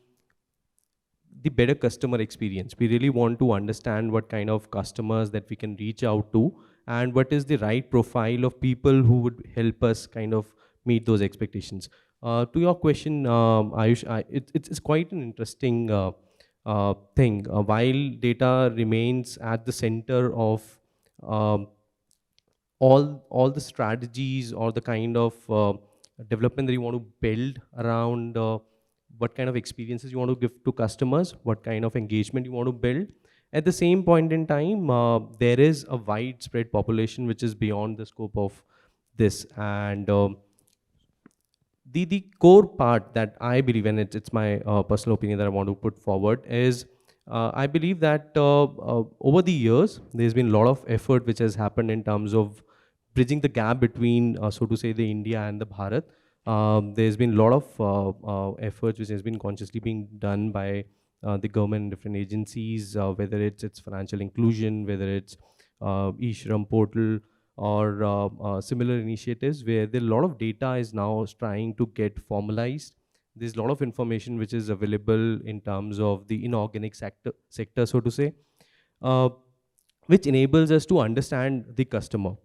the better customer experience. We really want to understand what kind of customers that we can reach out to, and what is the right profile of people who would help us kind of meet those expectations. To your question, Ayush, it's quite an interesting thing. While data remains at the center of all the strategies or the kind of development that you want to build around what kind of experiences you want to give to customers, what kind of engagement you want to build. At the same point in time, there is a widespread population which is beyond the scope of this. And the core part that I believe, and it's my personal opinion that I want to put forward, is I believe that over the years, there's been a lot of effort which has happened in terms of bridging the gap between, so to say, the India and the Bharat. There's been a lot of efforts which has been consciously being done by the government and different agencies, whether it's financial inclusion, whether it's e-Shram portal, or similar initiatives where a lot of data is now trying to get formalized. There's a lot of information which is available in terms of the inorganic sector, so to say, uh, which enables us to understand the customer.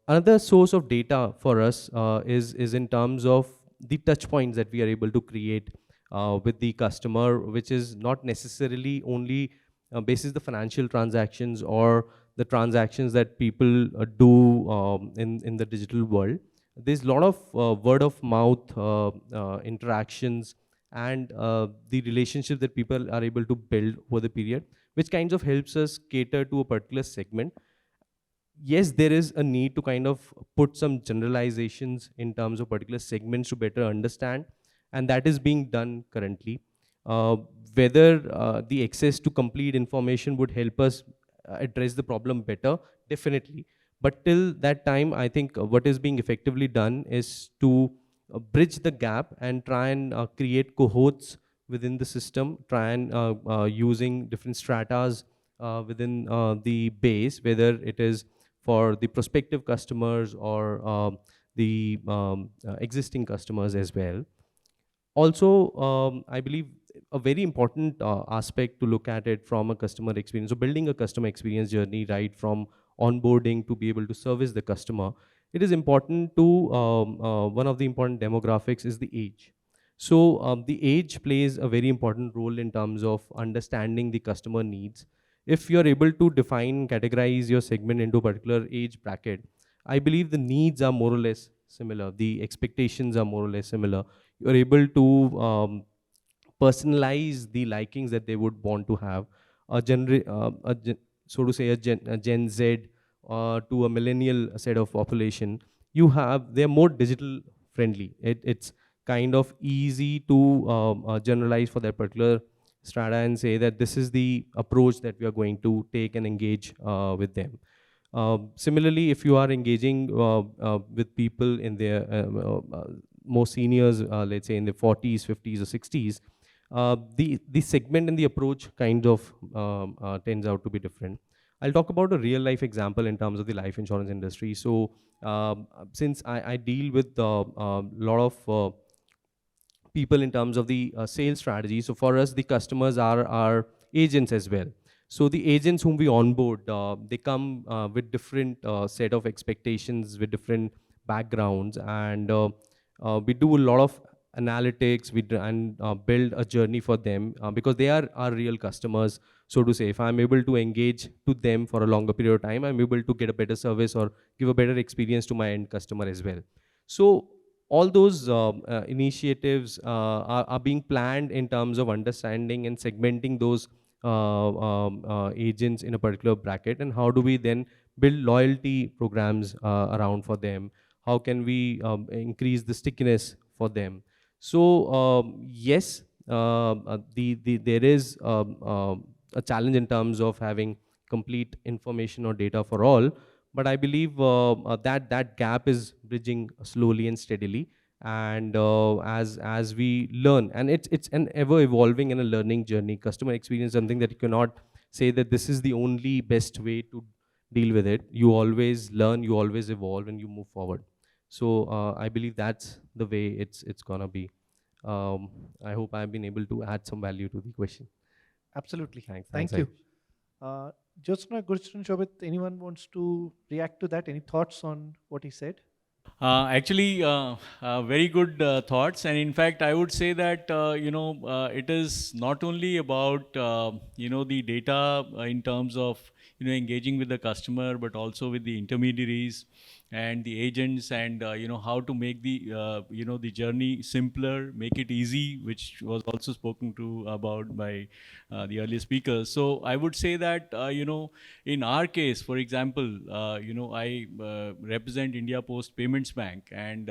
Another source of data for us is in terms of the touch points that we are able to create with the customer, which is not necessarily only basis the financial transactions or the transactions that people do in the digital world. There's a lot of word of mouth interactions and the relationship that people are able to build over the period, which kinds of helps us cater to a particular segment. Yes, there is a need to kind of put some generalizations in terms of particular segments to better understand, and that is being done currently. Uh, whether the access to complete information would help us address the problem better, definitely. But till that time, I think what is being effectively done is to bridge the gap and try and create cohorts within the system, try and using different stratas within the base, whether it is for the prospective customers or the existing customers as well. Also, I believe a very important aspect to look at it from a customer experience. So building a customer experience journey right from onboarding to be able to service the customer, it is important to, one of the important demographics is the age. So the age plays a very important role in terms of understanding the customer needs. If you're able to define, categorize your segment into a particular age bracket, I believe the needs are more or less similar. The expectations are more or less similar. You're able to personalize the likings that they would want to have. So to say, a Gen Z to a millennial set of population, they're more digital friendly. It's kind of easy to generalize for that particular strata and say that this is the approach that we are going to take and engage with them. Similarly, if you are engaging with people in their more seniors, let's say in the 40s, 50s, or 60s, the segment and the approach kind of tends out to be different. I'll talk about a real life example in terms of the life insurance industry. So since I deal with a lot of people in terms of the sales strategy, so for us, the customers are our agents as well. So the agents whom we onboard, they come with different set of expectations, with different backgrounds, and we do a lot of analytics, and build a journey for them because they are our real customers. So to say, if I'm able to engage to them for a longer period of time, I'm able to get a better service or give a better experience to my end customer as well. So all those initiatives are being planned in terms of understanding and segmenting those agents in a particular bracket, and how do we then build loyalty programs around for them? How can we increase the stickiness for them? So yes, there is a challenge in terms of having complete information or data for all, but I believe that gap is bridging slowly and steadily. And as we learn, and it's an ever evolving and a learning journey. Customer experience is something that you cannot say that this is the only best way to deal with it. You always learn, you always evolve, and you move forward. So I believe that's the way it's gonna be. I hope I've been able to add some value to the question. Absolutely. Thanks. Thank you. Josna, Gurchan, Shobit, anyone wants to react to that? Any thoughts on what he said? Actually, very good thoughts, and in fact, I would say that it is not only about the data in terms of engaging with the customer, but also with the intermediaries and the agents, and how to make the the journey simpler, make it easy, which was also spoken to about by the earlier speakers. So I would say that in our case, for example, I represent India Post Payments Bank, and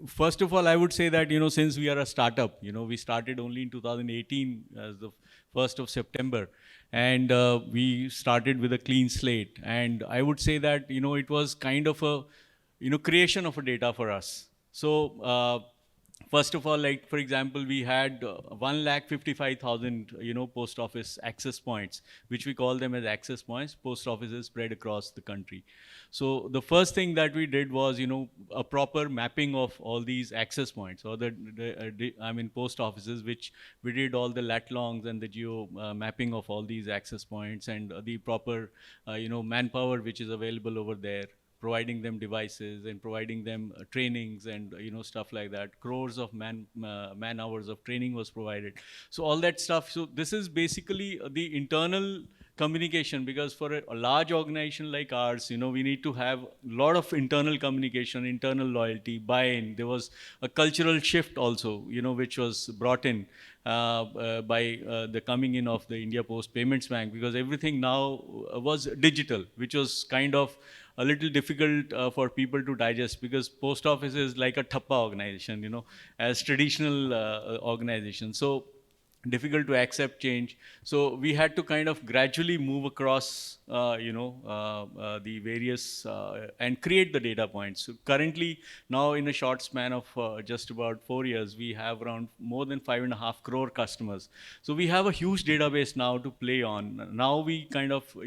first of all, I would say that since we are a startup, we started only in 2018 as the 1st of September, and we started with a clean slate. And I would say that it was kind of a creation of a data for us. So first of all, like for example, we had 1,55,000 post office access points, which we call them as access points, post offices spread across the country. So the first thing that we did was a proper mapping of all these access points, or post offices, which we did all the lat longs and the geo mapping of all these access points, and the proper manpower which is available over there, providing them devices and providing them trainings and stuff like that. Crores of man hours of training was provided. So all that stuff. So this is basically the internal communication, because for a large organization like ours, we need to have a lot of internal communication, internal loyalty, buy-in. There was a cultural shift also, which was brought in by the coming in of the India Post Payments Bank, because everything now was digital, which was kind of a little difficult for people to digest, because post office is like a thappa organization, as traditional organization. So difficult to accept change. So we had to kind of gradually move across, the various and create the data points. So currently, now in a short span of just about 4 years, we have around more than 5.5 crore customers. So we have a huge database now to play on. Now we kind of,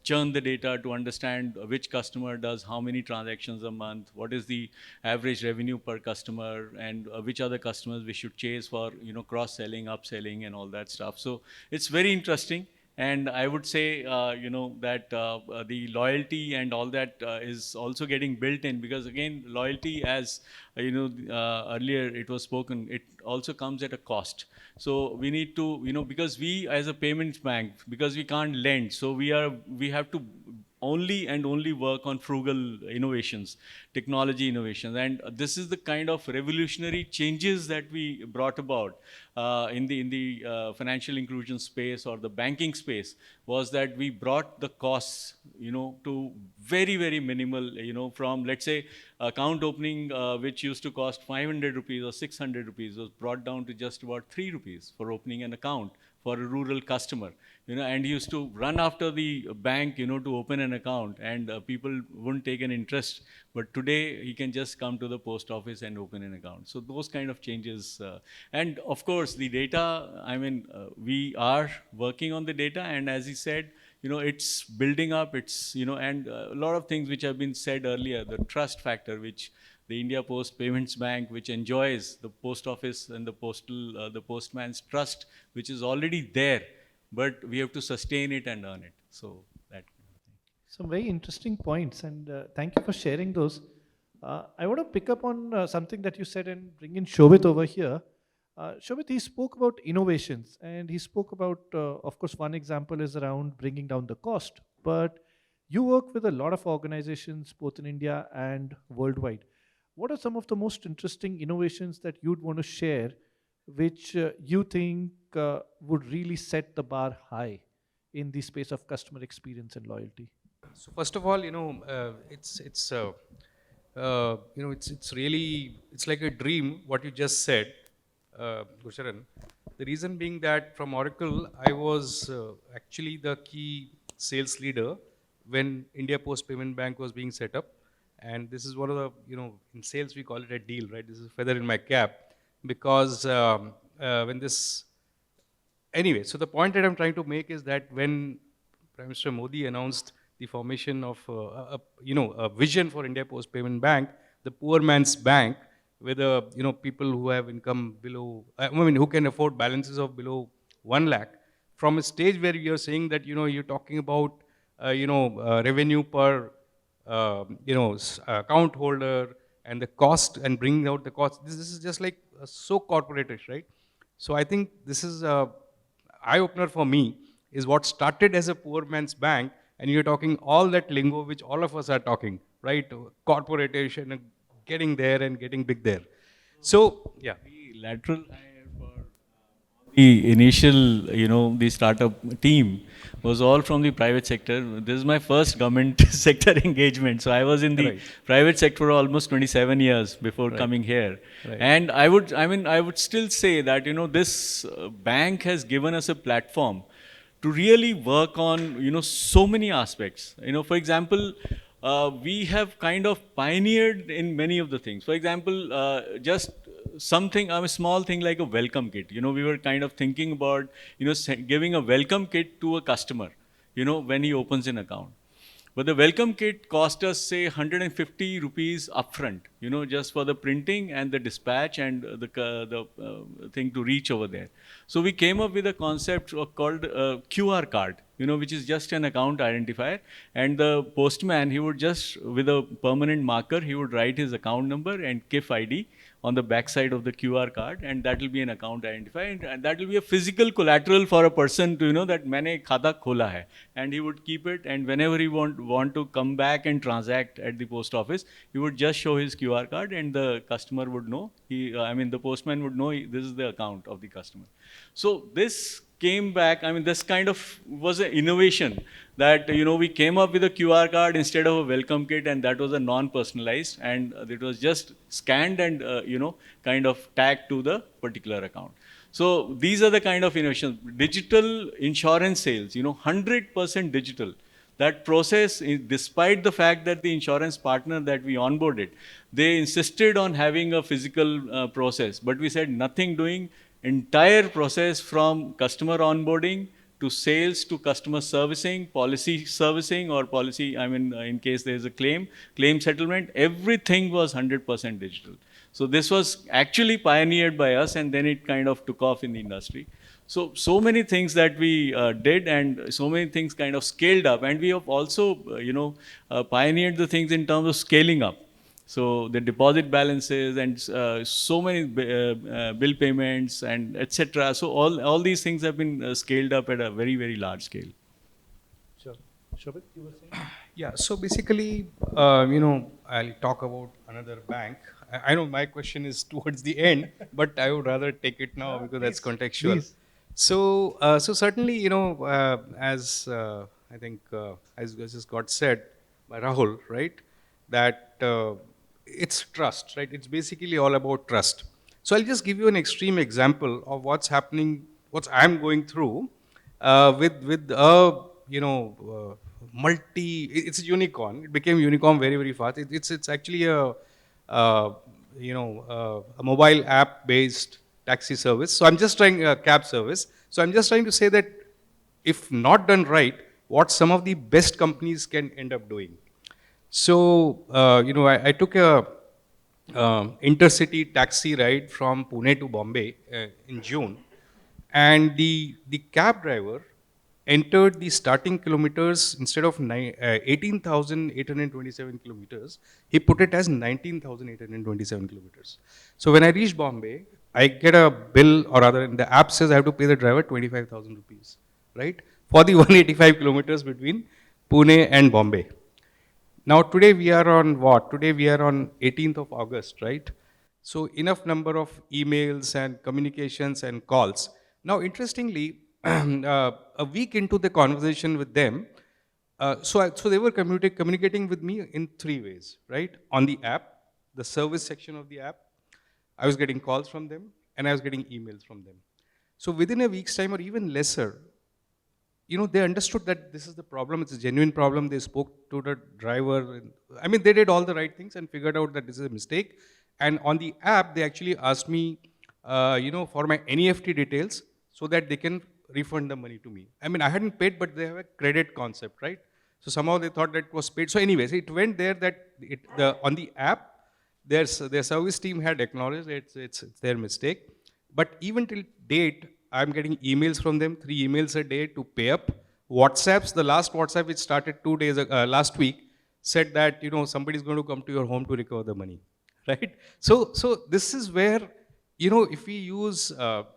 churn the data to understand which customer does how many transactions a month, what is the average revenue per customer, and which other customers we should chase for, cross-selling, upselling, and all that stuff. So it's very interesting. And I would say, that the loyalty and all that is also getting built in, because again, loyalty, as earlier it was spoken, it also comes at a cost. So we need to, because we as a payments bank, because we can't lend, so we have to only work on frugal innovations, technology innovations. And this is the kind of revolutionary changes that we brought about in the financial inclusion space or the banking space, was that we brought the costs, to very, very minimal, from, let's say, account opening, which used to cost 500 rupees or 600 rupees, was brought down to just about 3 rupees for opening an account for a rural customer, and he used to run after the bank, to open an account, and people wouldn't take an interest. But today, he can just come to the post office and open an account. So those kind of changes. And of course, the data, we are working on the data, and as he said, it's building up, it's, and a lot of things which have been said earlier, the trust factor, which the India Post Payments Bank, which enjoys the post office and the postman's trust, which is already there, but we have to sustain it and earn it. So that. Some very interesting points, and thank you for sharing those. I want to pick up on something that you said and bring in Shobit over here. Shobit, he spoke about innovations, and he spoke about, of course, one example is around bringing down the cost, but you work with a lot of organizations, both in India and worldwide. What are some of the most interesting innovations that you'd want to share, which you think would really set the bar high in the space of customer experience and loyalty? So first of all, it's really, it's like a dream what you just said, Gusharan. The reason being that from Oracle, I was actually the key sales leader when India Post Payment Bank was being set up. And this is one of the, in sales we call it a deal, right? This is a feather in my cap, because when this, anyway, so the point that I'm trying to make is that when Prime Minister Modi announced the formation of a vision for India Post Payment Bank, the poor man's bank, where the people who have income below, who can afford balances of below 1 lakh, from a stage where you're saying that you're talking about revenue per account holder and the cost and bringing out the cost. This is just like so corporatish, right? So I think this is a eye opener for me, is what started as a poor man's bank, and you're talking all that lingo which all of us are talking, right? Corporation and getting there and getting big there. So, yeah. The lateral hire for the initial, the startup team was all from the private sector. This is my first government sector engagement. So I was in the private sector for almost 27 years before coming here. And I would still say that, this bank has given us a platform to really work on, so many aspects. For example, we have kind of pioneered in many of the things. For example, just something, a small thing like a welcome kit. We were kind of thinking about, giving a welcome kit to a customer, when he opens an account. But the welcome kit cost us, say, 150 rupees upfront, just for the printing and the dispatch and the thing to reach over there. So we came up with a concept called QR card, which is just an account identifier. And the postman, he would just, with a permanent marker, he would write his account number and KIF ID on the back side of the QR card, and that will be an account identifier, and that will be a physical collateral for a person to know that मैंने खाता खोला है, and he would keep it, and whenever he want to come back and transact at the post office, he would just show his QR card, and the customer would know, the postman would know this is the account of the customer. So this came back, this kind of was an innovation that, we came up with a QR card instead of a welcome kit, and that was a non-personalized, and it was just scanned and, kind of tagged to the particular account. So these are the kind of innovations. Digital insurance sales, 100% digital. That process, despite the fact that the insurance partner that we onboarded, they insisted on having a physical process, but we said nothing doing. Entire process from customer onboarding to sales to customer servicing, policy servicing, or policy, in case there is a claim settlement, everything was 100% digital. So this was actually pioneered by us, and then it kind of took off in the industry. So many things that we did, and so many things kind of scaled up, and we have also, pioneered the things in terms of scaling up. So the deposit balances and so many bill payments and etc. So all these things have been scaled up at a very, very large scale. Sure. Shobit, you were saying? Yeah, so basically, I'll talk about another bank. I know my question is towards the end, but I would rather take it now because that's contextual. Please. So certainly, as I think, as just got said by Rahul, right, that it's trust, right? It's basically all about trust. So I'll just give you an extreme example of what's happening, what I'm going through with it's a unicorn. It became unicorn very, very fast. It's actually a mobile app based taxi service. So I'm just trying a cab service. So I'm just trying to say that if not done right, what some of the best companies can end up doing. So, I took a intercity taxi ride from Pune to Bombay in June, and the cab driver entered the starting kilometers instead of 18,827 kilometers, he put it as 19,827 kilometers. So when I reached Bombay, I get a bill, or rather the app says I have to pay the driver 25,000 rupees, right? For the 185 kilometers between Pune and Bombay. Now today we are on what? Today we are on 18th of August, right? So enough number of emails and communications and calls. Now interestingly, a week into the conversation with them, so they were communicating with me in 3 ways, right? On the app, the service section of the app, I was getting calls from them, and I was getting emails from them. So within a week's time or even lesser, they understood that this is the problem. It's a genuine problem. They spoke to the driver. They did all the right things and figured out that this is a mistake. And on the app, they actually asked me, for my NEFT details so that they can refund the money to me. I hadn't paid, but they have a credit concept, right? So somehow they thought that it was paid. So anyways, it went there that on the app, their service team had acknowledged it's their mistake. But even till date, I'm getting emails from them, 3 emails a day to pay up. WhatsApps, the last WhatsApp which started 2 days last week, said that somebody's going to come to your home to recover the money, right? So this is where if we use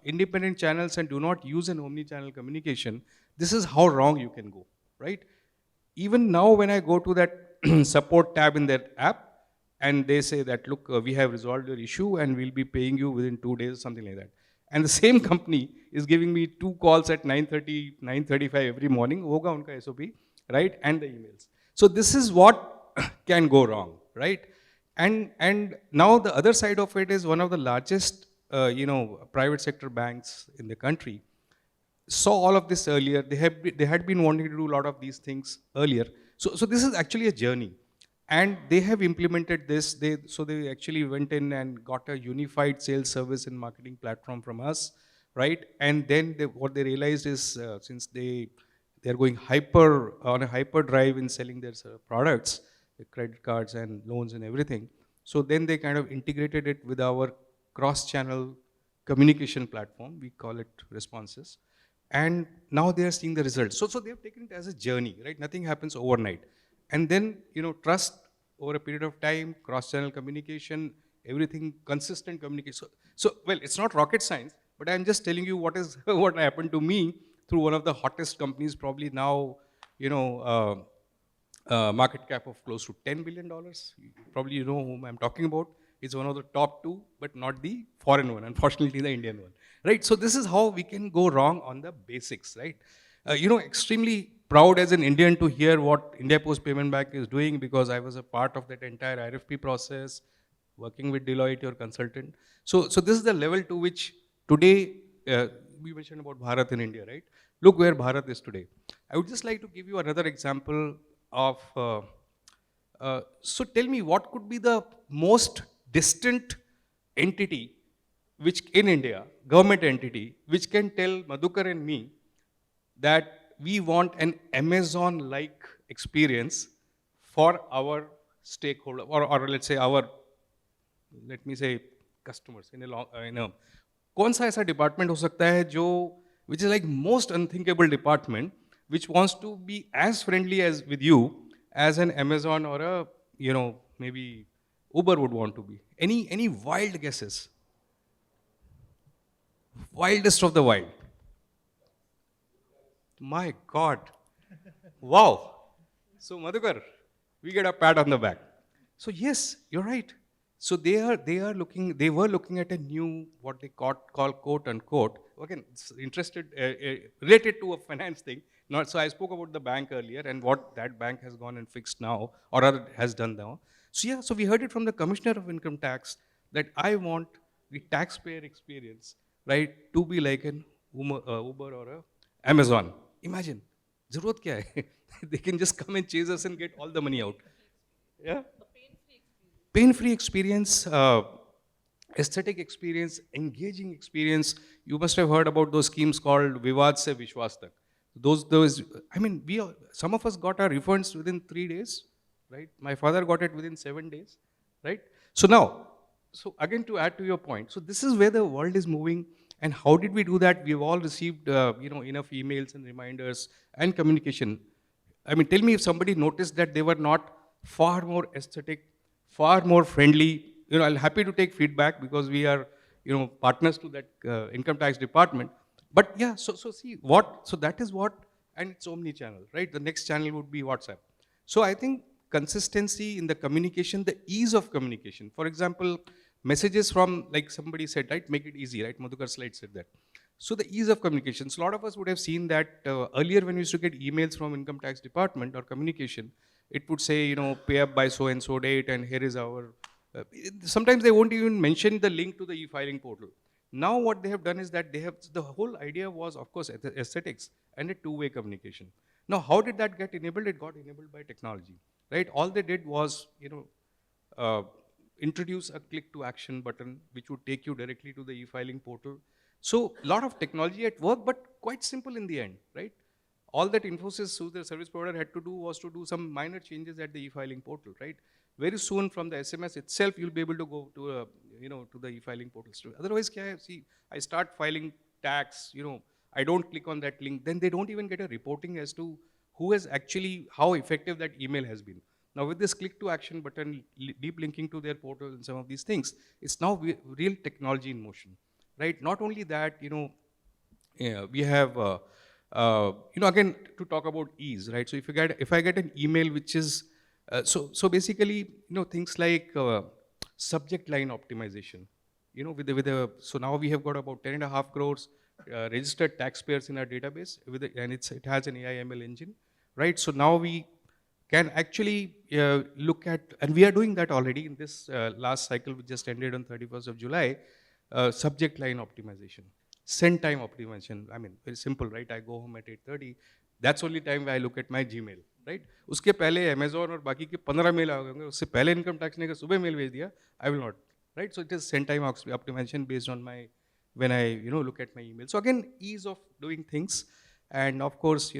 independent channels and do not use an omni-channel communication, This is how wrong you can go, right? Even now when I go to that support tab in their app, and they say that, look, we have resolved your issue and we'll be paying you within 2 days, something like that. And the same company is giving me 2 calls at 9:30, 9:35 every morning, hoga unka SOP, right? And the emails. So this is what can go wrong, right? And now the other side of it is one of the largest, private sector banks in the country saw all of this earlier. They had been wanting to do a lot of these things earlier. So this is actually a journey, and they have implemented this. So they actually went in and got a unified sales service and marketing platform from us, right? And then what they realized is since they're going on a hyper drive in selling their products, the credit cards and loans and everything. So then they kind of integrated it with our cross-channel communication platform. We call it Responses. And now they are seeing the results. So they've taken it as a journey, right? Nothing happens overnight. And then, trust over a period of time, cross-channel communication, everything, consistent communication. So, well, it's not rocket science, but I'm just telling you what happened to me through one of the hottest companies, probably now, market cap of close to $10 billion. Probably you know whom I'm talking about. It's one of the top 2, but not the foreign one, unfortunately the Indian one. Right, so this is how we can go wrong on the basics, right? Extremely proud as an Indian to hear what India Post Payment Bank is doing, because I was a part of that entire RFP process, working with Deloitte, your consultant. So this is the level to which today, we mentioned about Bharat in India, right? Look where Bharat is today. I would just like to give you another example of, so tell me what could be the most distant entity which in India, government entity, which can tell Madhukar and me that we want an Amazon-like experience for our stakeholder, or let's say let me say customers in a कौन सा ऐसा department हो सकता है जो, which is like most unthinkable department, which wants to be as friendly as with you as an Amazon or a, maybe Uber would want to be. Any wild guesses? Wildest of the wild. My God. Wow. So Madhukar, we get a pat on the back. So yes, you're right. So they were looking at a new, what they call quote unquote, again, it's related to a finance thing. So I spoke about the bank earlier and what that bank has gone and fixed now, or rather has done now. So yeah, so we heard it from the Commissioner of Income Tax that I want the taxpayer experience, right, to be like an Uber or a Amazon. Imagine, zarurat kya hai? They can just come and chase us and get all the money out. Yeah? Pain-free experience, aesthetic experience, engaging experience. You must have heard about those schemes called Vivad se Vishwas tak. Some of us got our refunds within 3 days, right? My father got it within 7 days, right? So again, to add to your point, so this is where the world is moving. And how did we do that? We've all received, enough emails and reminders and communication. Tell me if somebody noticed that they were not far more aesthetic, far more friendly. I'm happy to take feedback because we are, partners to that income tax department. But yeah, so that is what, and it's omni-channel, right? The next channel would be WhatsApp. So I think consistency in the communication, the ease of communication. For example, messages from, like somebody said, right, make it easy, right? Madhukar slide said that. So the ease of communication. So a lot of us would have seen that earlier when we used to get emails from income tax department or communication, it would say, pay up by so-and-so date and here is our, sometimes they won't even mention the link to the e-filing portal. Now what they have done is that the whole idea was, of course, aesthetics and a two-way communication. Now how did that get enabled? It got enabled by technology, right? All they did was, introduce a click to action button, which would take you directly to the e-filing portal. So a lot of technology at work, but quite simple in the end, right? All that Infosys, who the service provider, had to do was to do some minor changes at the e-filing portal, right? Very soon from the SMS itself, you'll be able to go to, to the e-filing portal. Otherwise, see, I start filing tax, I don't click on that link, then they don't even get a reporting as to who has actually, how effective that email has been. Now with this click to action button, deep linking to their portal and some of these things, it's now real technology in motion, right? Not only that, we have again, to talk about ease, right? So if I get an email which is, so basically, things like subject line optimization, so now we have got about 10.5 crores registered taxpayers in our database, and it has an AI ML engine, right? So now we can actually look at, and we are doing that already in this last cycle, which just ended on 31st of July, subject line optimization, send time optimization. I mean, very simple, right? I go home at 8:30. That's only time where I look at my Gmail, right? उसके पहले Amazon और बाकी के 15 mail आ गए, उससे पहले income tax ने सुबह मेल भेज दिया, I will not, right? So it is send time optimization based on my, when I look at my email. So again, ease of doing things, and of course,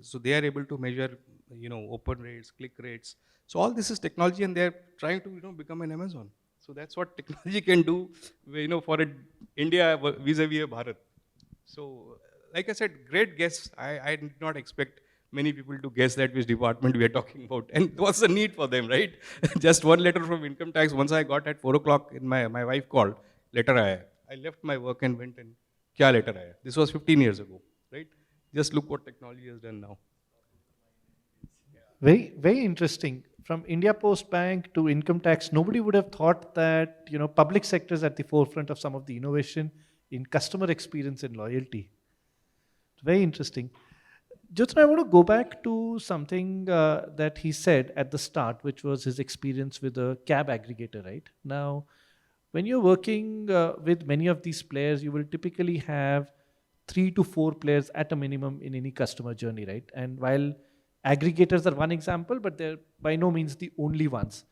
so they are able to measure, open rates, click rates. So all this is technology, and they're trying to become an Amazon. So that's what technology can do, for India vis-a-vis Bharat. So, like I said, great guess. I did not expect many people to guess that which department we are talking about. And what's the need for them, right? Just one letter from income tax. Once I got at 4 o'clock, my wife called, letter aaya. I left my work and went, and kya letter aaya? This was 15 years ago, right? Just look what technology has done now. Very, very interesting. From India Post Bank to income tax, nobody would have thought that public sector is at the forefront of some of the innovation in customer experience and loyalty. It's very interesting. Josna, I want to go back to something that he said at the start, which was his experience with a cab aggregator, right? Now, when you're working with many of these players, you will typically have 3 to 4 players at a minimum in any customer journey, right? And while aggregators are one example, but they're by no means the only ones.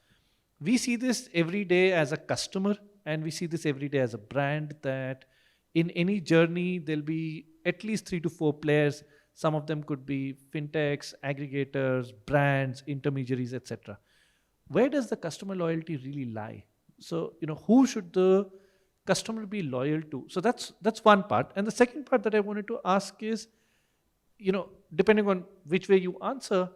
We see this every day as a customer, and we see this every day as a brand, that in any journey, there'll be at least 3 to 4 players. Some of them could be fintechs, aggregators, brands, intermediaries, etc. Where does the customer loyalty really lie? So, who should the customer be loyal to? So that's one part. And the second part that I wanted to ask is, depending on which way you answer,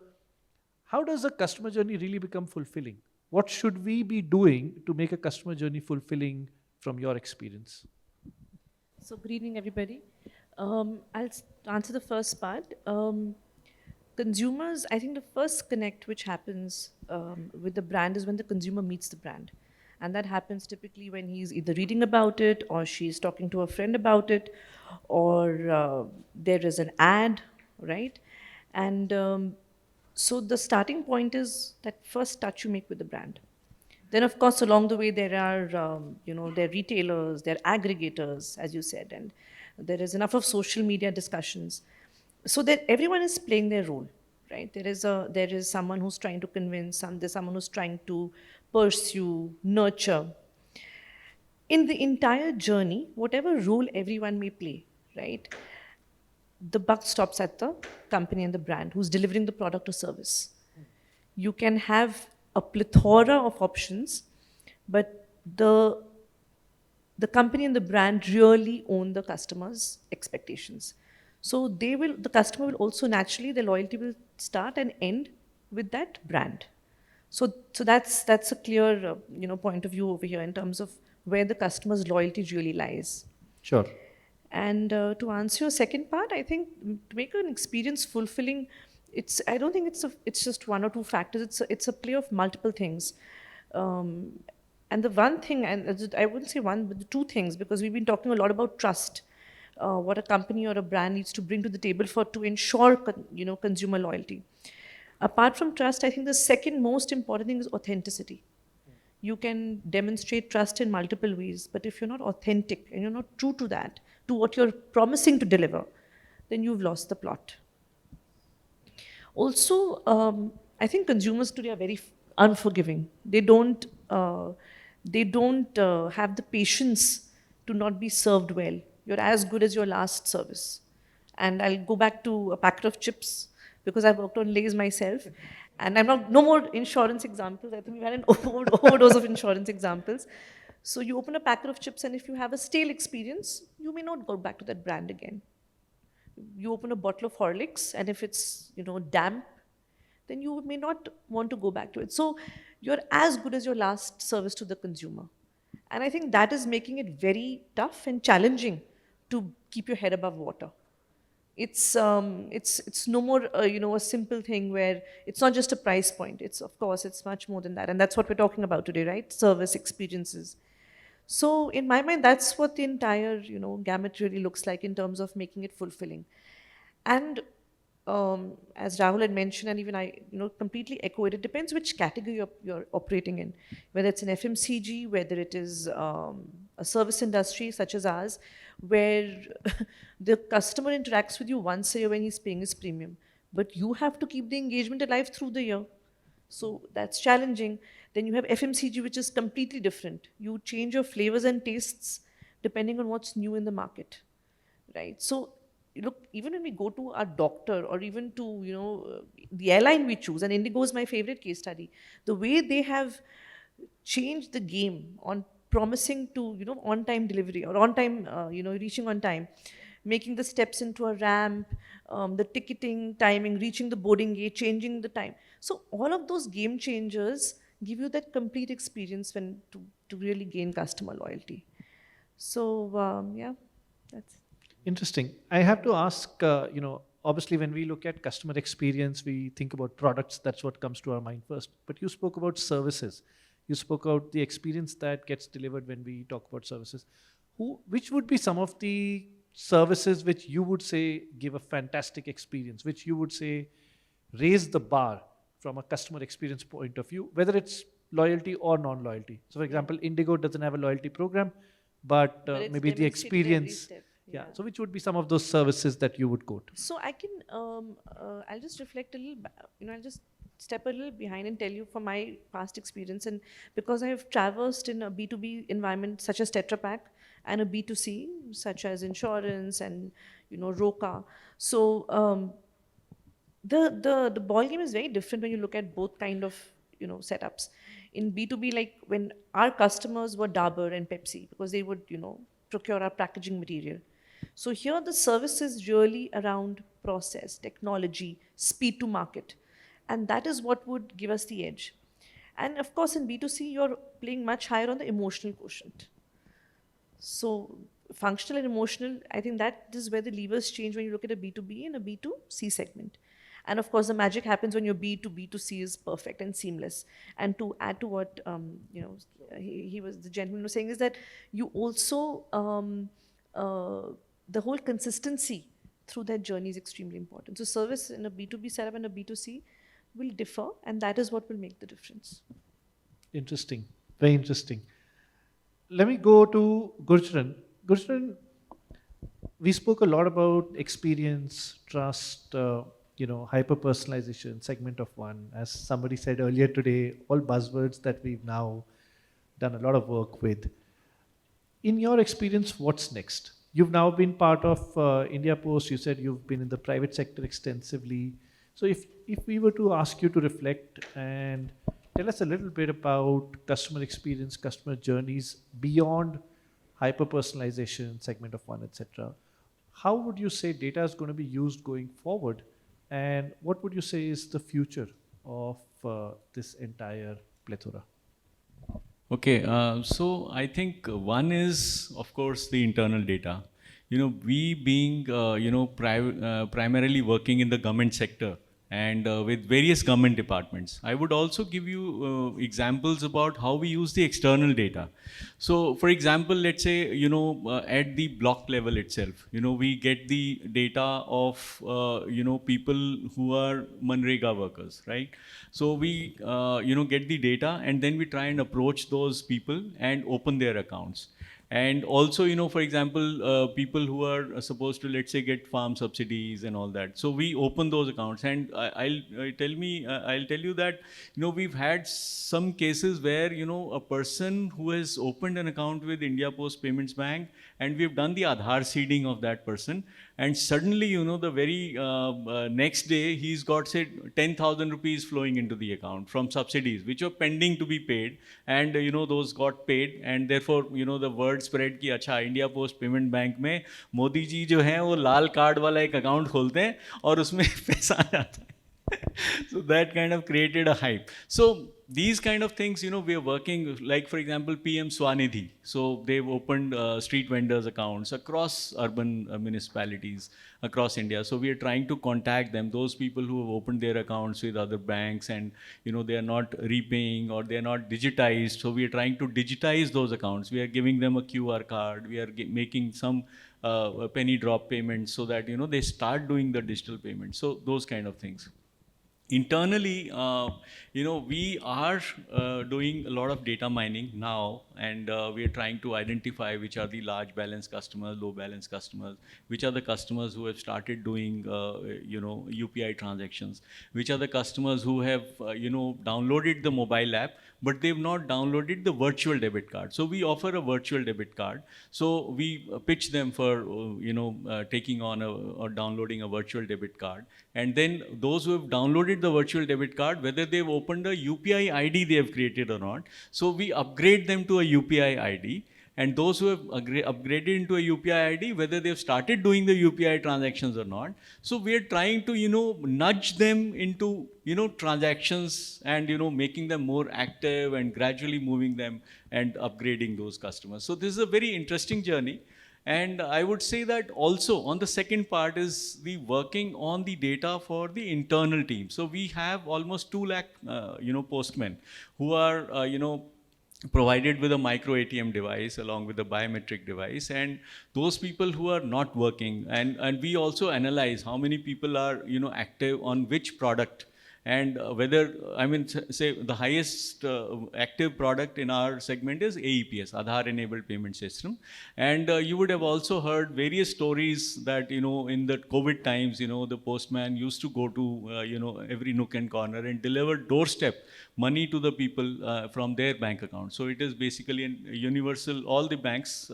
how does a customer journey really become fulfilling? What should we be doing to make a customer journey fulfilling from your experience? So good evening, everybody. I'll answer the first part. Consumers, I think the first connect which happens with the brand is when the consumer meets the brand. And that happens typically when he's either reading about it, or she's talking to a friend about it, or there is an ad, right? And so the starting point is that first touch you make with the brand. Then, of course, along the way, there are, there are retailers, there are aggregators, as you said, and there is enough of social media discussions. So that everyone is playing their role, right? There is someone who's trying to convince, there's someone who's trying to pursue, nurture. In the entire journey, whatever role everyone may play, right? The buck stops at the company and the brand who's delivering the product or service. You can have a plethora of options, but the company and the brand really own the customer's expectations. So the customer will also naturally, their loyalty will start and end with that brand. So that's a clear point of view over here in terms of where the customer's loyalty really lies. Sure. And to answer your second part, I think to make an experience fulfilling, I don't think it's just one or two factors. It's a play of multiple things. And the one thing, and I wouldn't say one, but the two things, because we've been talking a lot about trust, what a company or a brand needs to bring to the table to ensure consumer loyalty. Apart from trust, I think the second most important thing is authenticity. You can demonstrate trust in multiple ways, but if you're not authentic and you're not true to that, to what you're promising to deliver, then you've lost the plot. Also, I think consumers today are very unforgiving. They don't have the patience to not be served well. You're as good as your last service. And I'll go back to a packet of chips, because I've worked on Lay's myself. And no more insurance examples. I think we've had an overdose of insurance examples. So you open a packet of chips, and if you have a stale experience, you may not go back to that brand again. You open a bottle of Horlicks, and if it's damp, then you may not want to go back to it. So you're as good as your last service to the consumer. And I think that is making it very tough and challenging to keep your head above water. It's no more a simple thing where it's not just a price point. It's, of course, it's much more than that, and that's what we're talking about today, right? Service experiences. So in my mind, that's what the entire gamut really looks like in terms of making it fulfilling. And as Rahul had mentioned, and even I, completely echo it. It depends which category you're operating in, whether it's an FMCG, whether it is a service industry such as ours, where the customer interacts with you once a year when he's paying his premium, but you have to keep the engagement alive through the year. So that's challenging. Then you have FMCG, which is completely different. You change your flavors and tastes depending on what's new in the market, right? So look, even when we go to our doctor or even to the airline we choose, and Indigo is my favorite case study, the way they have changed the game on promising to on time delivery or on time reaching on time, making the steps into a ramp, the ticketing timing, reaching the boarding gate, changing the time. So all of those game changers give you that complete experience when to really gain customer loyalty. So yeah, that's Interesting. I have to ask, obviously when we look at customer experience, we think about products. That's what comes to our mind first. But you spoke about services. You spoke about the experience that gets delivered when we talk about services. Which would be some of the services which you would say give a fantastic experience, which you would say raise the bar from a customer experience point of view, whether it's loyalty or non-loyalty? So for example, Indigo doesn't have a loyalty program, but it's maybe the demonstrated every experience. step. Yeah. So which would be some of those services that you would quote? So I can, I'll just reflect a little, I'll just step a little behind and tell you from my past experience. And because I have traversed in a B2B environment such as Tetra Pak and a B2C such as insurance and, ROCA. So the ball game is very different when you look at both kind of, setups. In B2B, like when our customers were Dabur and Pepsi, because they would, procure our packaging material. So here the service is really around process, technology, speed to market. And that is what would give us the edge. And of course, in B2C, you're playing much higher on the emotional quotient. So functional and emotional, I think that is where the levers change when you look at a B2B and a B2C segment. And of course, the magic happens when your B to B2C is perfect and seamless. And to add to what the gentleman was saying is that you also the whole consistency through that journey is extremely important. So service in a B2B setup and a B2C will differ, and that is what will make the difference. Interesting, very interesting. Let me go to Gurcharan. Gurcharan, we spoke a lot about experience, trust, hyper-personalization, segment of one. As somebody said earlier today, all buzzwords that we've now done a lot of work with. In your experience, what's next? You've now been part of India Post. You said you've been in the private sector extensively. So if we were to ask you to reflect and tell us a little bit about customer experience, customer journeys beyond hyper-personalization, segment of one, etc., how would you say data is going to be used going forward? And what would you say is the future of this entire plethora? Okay, so I think one is, of course, the internal data. We being, primarily working in the government sector and with various government departments. I would also give you examples about how we use the external data. So, for example, let's say, at the block level itself, we get the data of, people who are Manrega workers, right? So we, get the data and then we try and approach those people and open their accounts. And also, for example, people who are supposed to, let's say, get farm subsidies and all that. So we open those accounts, and I'll tell you that, we've had some cases where, a person who has opened an account with India Post Payments Bank, and we've done the Aadhaar seeding of that person, and suddenly, the very next day, he's got, say, 10,000 rupees flowing into the account from subsidies, which were pending to be paid, and, those got paid, and therefore, the word spread कि अच्छा India post payment bank में मोदी जी जो हैं वो लाल card वाला एक account खोलते हैं और उसमें पैसा आ जाता है. So that kind of created a hype. So these kind of things, we are working, like for example, PM Swanidhi. So they've opened street vendors accounts across urban municipalities across India. So we are trying to contact them, those people who have opened their accounts with other banks and, they are not repaying or they are not digitized. So we are trying to digitize those accounts. We are giving them a QR card. We are making some penny drop payments so that, they start doing the digital payments. So those kind of things. Internally, we are doing a lot of data mining now, and we are trying to identify which are the large balance customers, low balance customers, which are the customers who have started doing, UPI transactions, which are the customers who have, downloaded the mobile app, but they've not downloaded the virtual debit card. So we offer a virtual debit card. So we pitch them for, taking on or downloading a virtual debit card. And then those who have downloaded the virtual debit card, whether they've opened a UPI ID they have created or not, so we upgrade them to a UPI ID. And those who have upgraded into a UPI ID, whether they've started doing the UPI transactions or not. So we are trying to, nudge them into, transactions and, making them more active and gradually moving them and upgrading those customers. So this is a very interesting journey. And I would say that also on the second part is the working on the data for the internal team. So we have almost 2 lakh, postmen who are, provided with a micro ATM device along with a biometric device, and those people who are not working, and we also analyze how many people are, active on which product. And whether, say the highest active product in our segment is AEPS, Aadhaar Enabled Payment System. And you would have also heard various stories that, in the COVID times, the postman used to go to, every nook and corner and deliver doorstep money to the people from their bank account. So it is basically a universal, all the banks,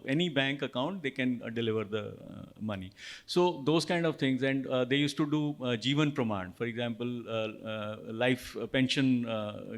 any bank account, they can deliver the money. So those kind of things. And they used to do Jeevan Praman, for example, life pension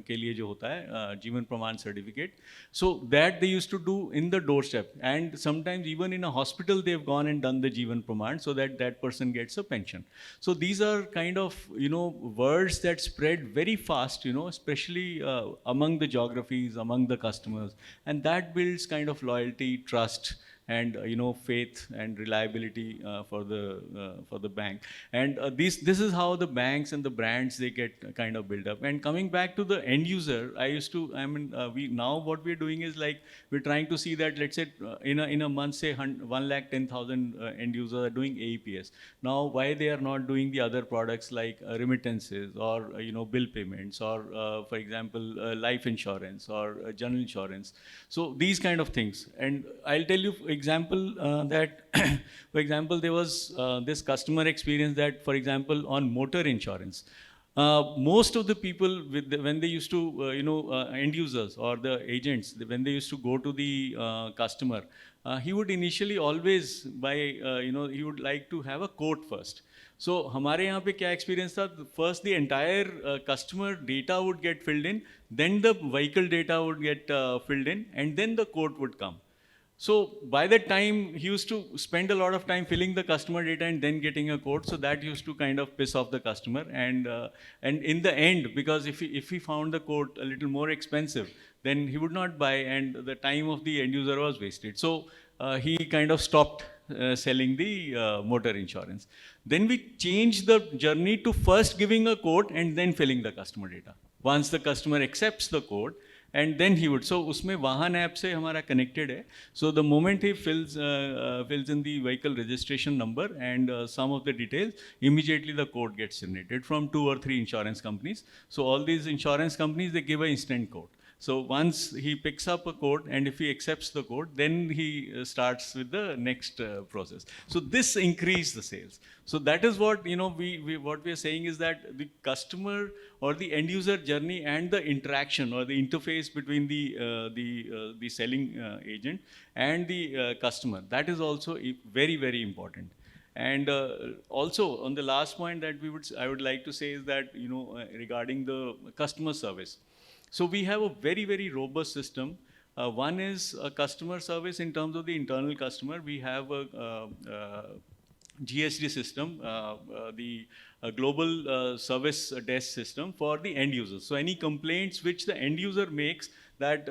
के लिए जो होता है जीवन प्रमाण certificate. So that they used to do in the doorstep, and sometimes even in a hospital they've gone and done the Jeevan Praman so that that person gets a pension. So these are kind of words that spread very fast, especially among the geographies, among the customers, and that builds kind of loyalty, trust, and faith and reliability for the bank. And this is how the banks and the brands, they get kind of built up. And coming back to the end user, we now what we're doing is like we're trying to see that, let's say in a month, say 110,000 end users are doing AEPS. Now why they are not doing the other products like remittances or bill payments or for example life insurance or general insurance. So these kind of things. And I'll tell you example that for example there was this customer experience that, for example, on motor insurance, most of the people when they used to end users or the agents, when they used to go to the customer, he would initially always buy he would like to have a quote first. So हमारे यहाँ पे क्या experience था? First the entire customer data would get filled in, then the vehicle data would get filled in, and then the quote would come. So by that time, he used to spend a lot of time filling the customer data and then getting a quote. So that used to kind of piss off the customer. And in the end, because if he found the quote a little more expensive, then he would not buy, and the time of the end user was wasted. So he kind of stopped selling the motor insurance. Then we changed the journey to first giving a quote and then filling the customer data. Once the customer accepts the quote, and then he would. So उसमें वाहन app से हमारा connected है. So the moment he fills in the vehicle registration number and some of the details, immediately the quote gets generated from 2 or 3 insurance companies. So all these insurance companies, they give an instant quote. So once he picks up a quote, and if he accepts the quote, then he starts with the next process. So this increased the sales. So that is what what we are saying is that the customer or the end user journey and the interaction or the interface between the selling agent and the customer, that is also very, very important. And also on the last point that I would like to say is that regarding the customer service. So we have a very, very robust system. One is a customer service in terms of the internal customer. We have GSD system, the global service desk system for the end users. So any complaints which the end user makes that,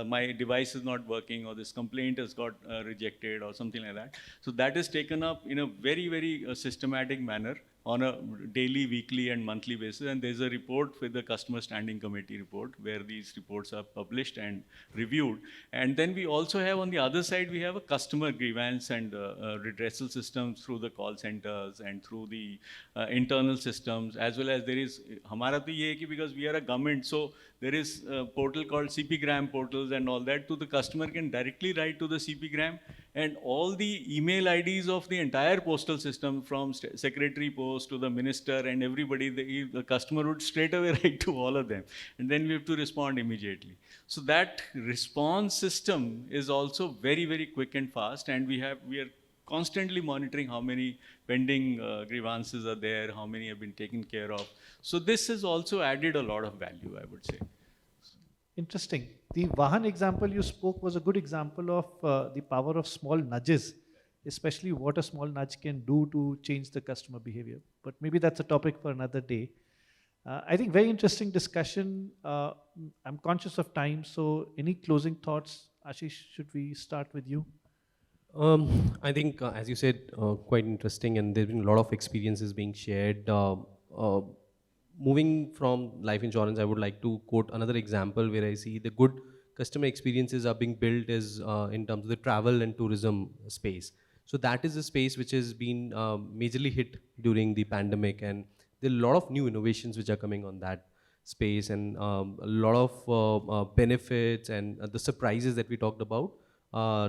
my device is not working, or this complaint has got rejected or something like that. So that is taken up in a very, very systematic manner on a daily, weekly and monthly basis. And there's a report with the customer standing committee report where these reports are published and reviewed. And then we also have, on the other side, we have a customer grievance and redressal systems through the call centers and through the internal systems, as well as there is, hamara to ye hai ki because we are a government, so there is a portal called CPgram portals and all that. So the customer can directly write to the CPgram, and all the email IDs of the entire postal system, from secretary post to the minister and everybody, the customer would straight away write to all of them, and then we have to respond immediately. So that response system is also very, very quick and fast, and we are constantly monitoring how many pending grievances are there, how many have been taken care of. So this has also added a lot of value, I would say. Interesting. The Vahan example you spoke was a good example of the power of small nudges, especially what a small nudge can do to change the customer behavior. But maybe that's a topic for another day. I think very interesting discussion. I'm conscious of time, so any closing thoughts? Ashish, should we start with you? I think, as you said, quite interesting, and there's been a lot of experiences being shared. Moving from life insurance, I would like to quote another example where I see the good customer experiences are being built is in terms of the travel and tourism space. So that is a space which has been majorly hit during the pandemic, and there are a lot of new innovations which are coming on that space, and a lot of benefits and the surprises that we talked about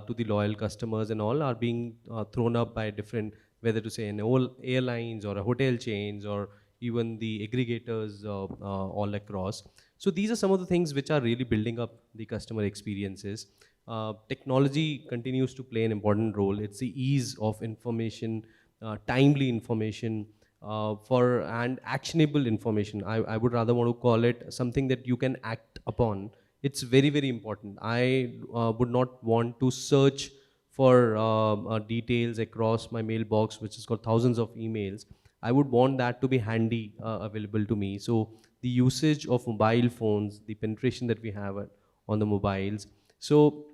to the loyal customers and all are being thrown up by different, whether to say an airlines or a hotel chains or even the aggregators all across. So these are some of the things which are really building up the customer experiences. Technology continues to play an important role. It's the ease of information, timely information, and actionable information. I would rather want to call it something that you can act upon. It's very, very important. I would not want to search for details across my mailbox, which has got thousands of emails. I would want that to be handy, available to me. So the usage of mobile phones, the penetration that we have on the mobiles. So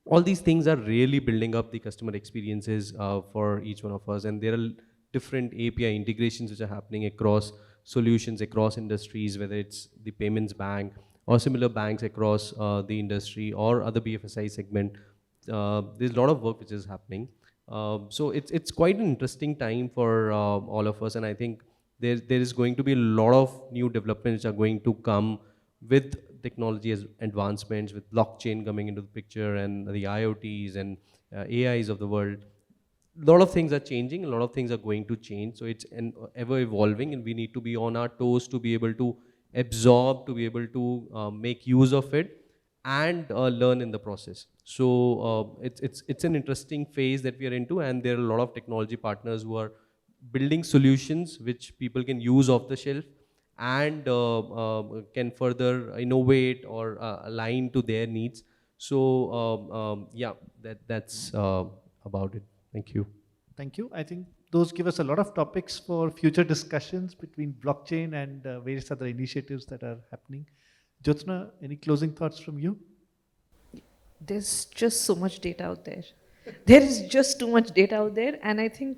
all these things are really building up the customer experiences for each one of us. And there are different API integrations which are happening across solutions, across industries, whether it's the payments bank or similar banks across the industry or other BFSI segment. There's a lot of work which is happening. So it's quite an interesting time for all of us, and I think there is going to be a lot of new developments which are going to come with technology as advancements, with blockchain coming into the picture and the IoTs and AIs of the world. A lot of things are changing, a lot of things are going to change. So it's ever evolving, and we need to be on our toes to be able to absorb, to be able to make use of it and learn in the process. So it's an interesting phase that we are into, and there are a lot of technology partners who are building solutions which people can use off the shelf and can further innovate or align to their needs. So yeah, that's about it. Thank you. Thank you. I think those give us a lot of topics for future discussions between blockchain and various other initiatives that are happening. Josna, any closing thoughts from you? There's just so much data out there. There is just too much data out there, and I think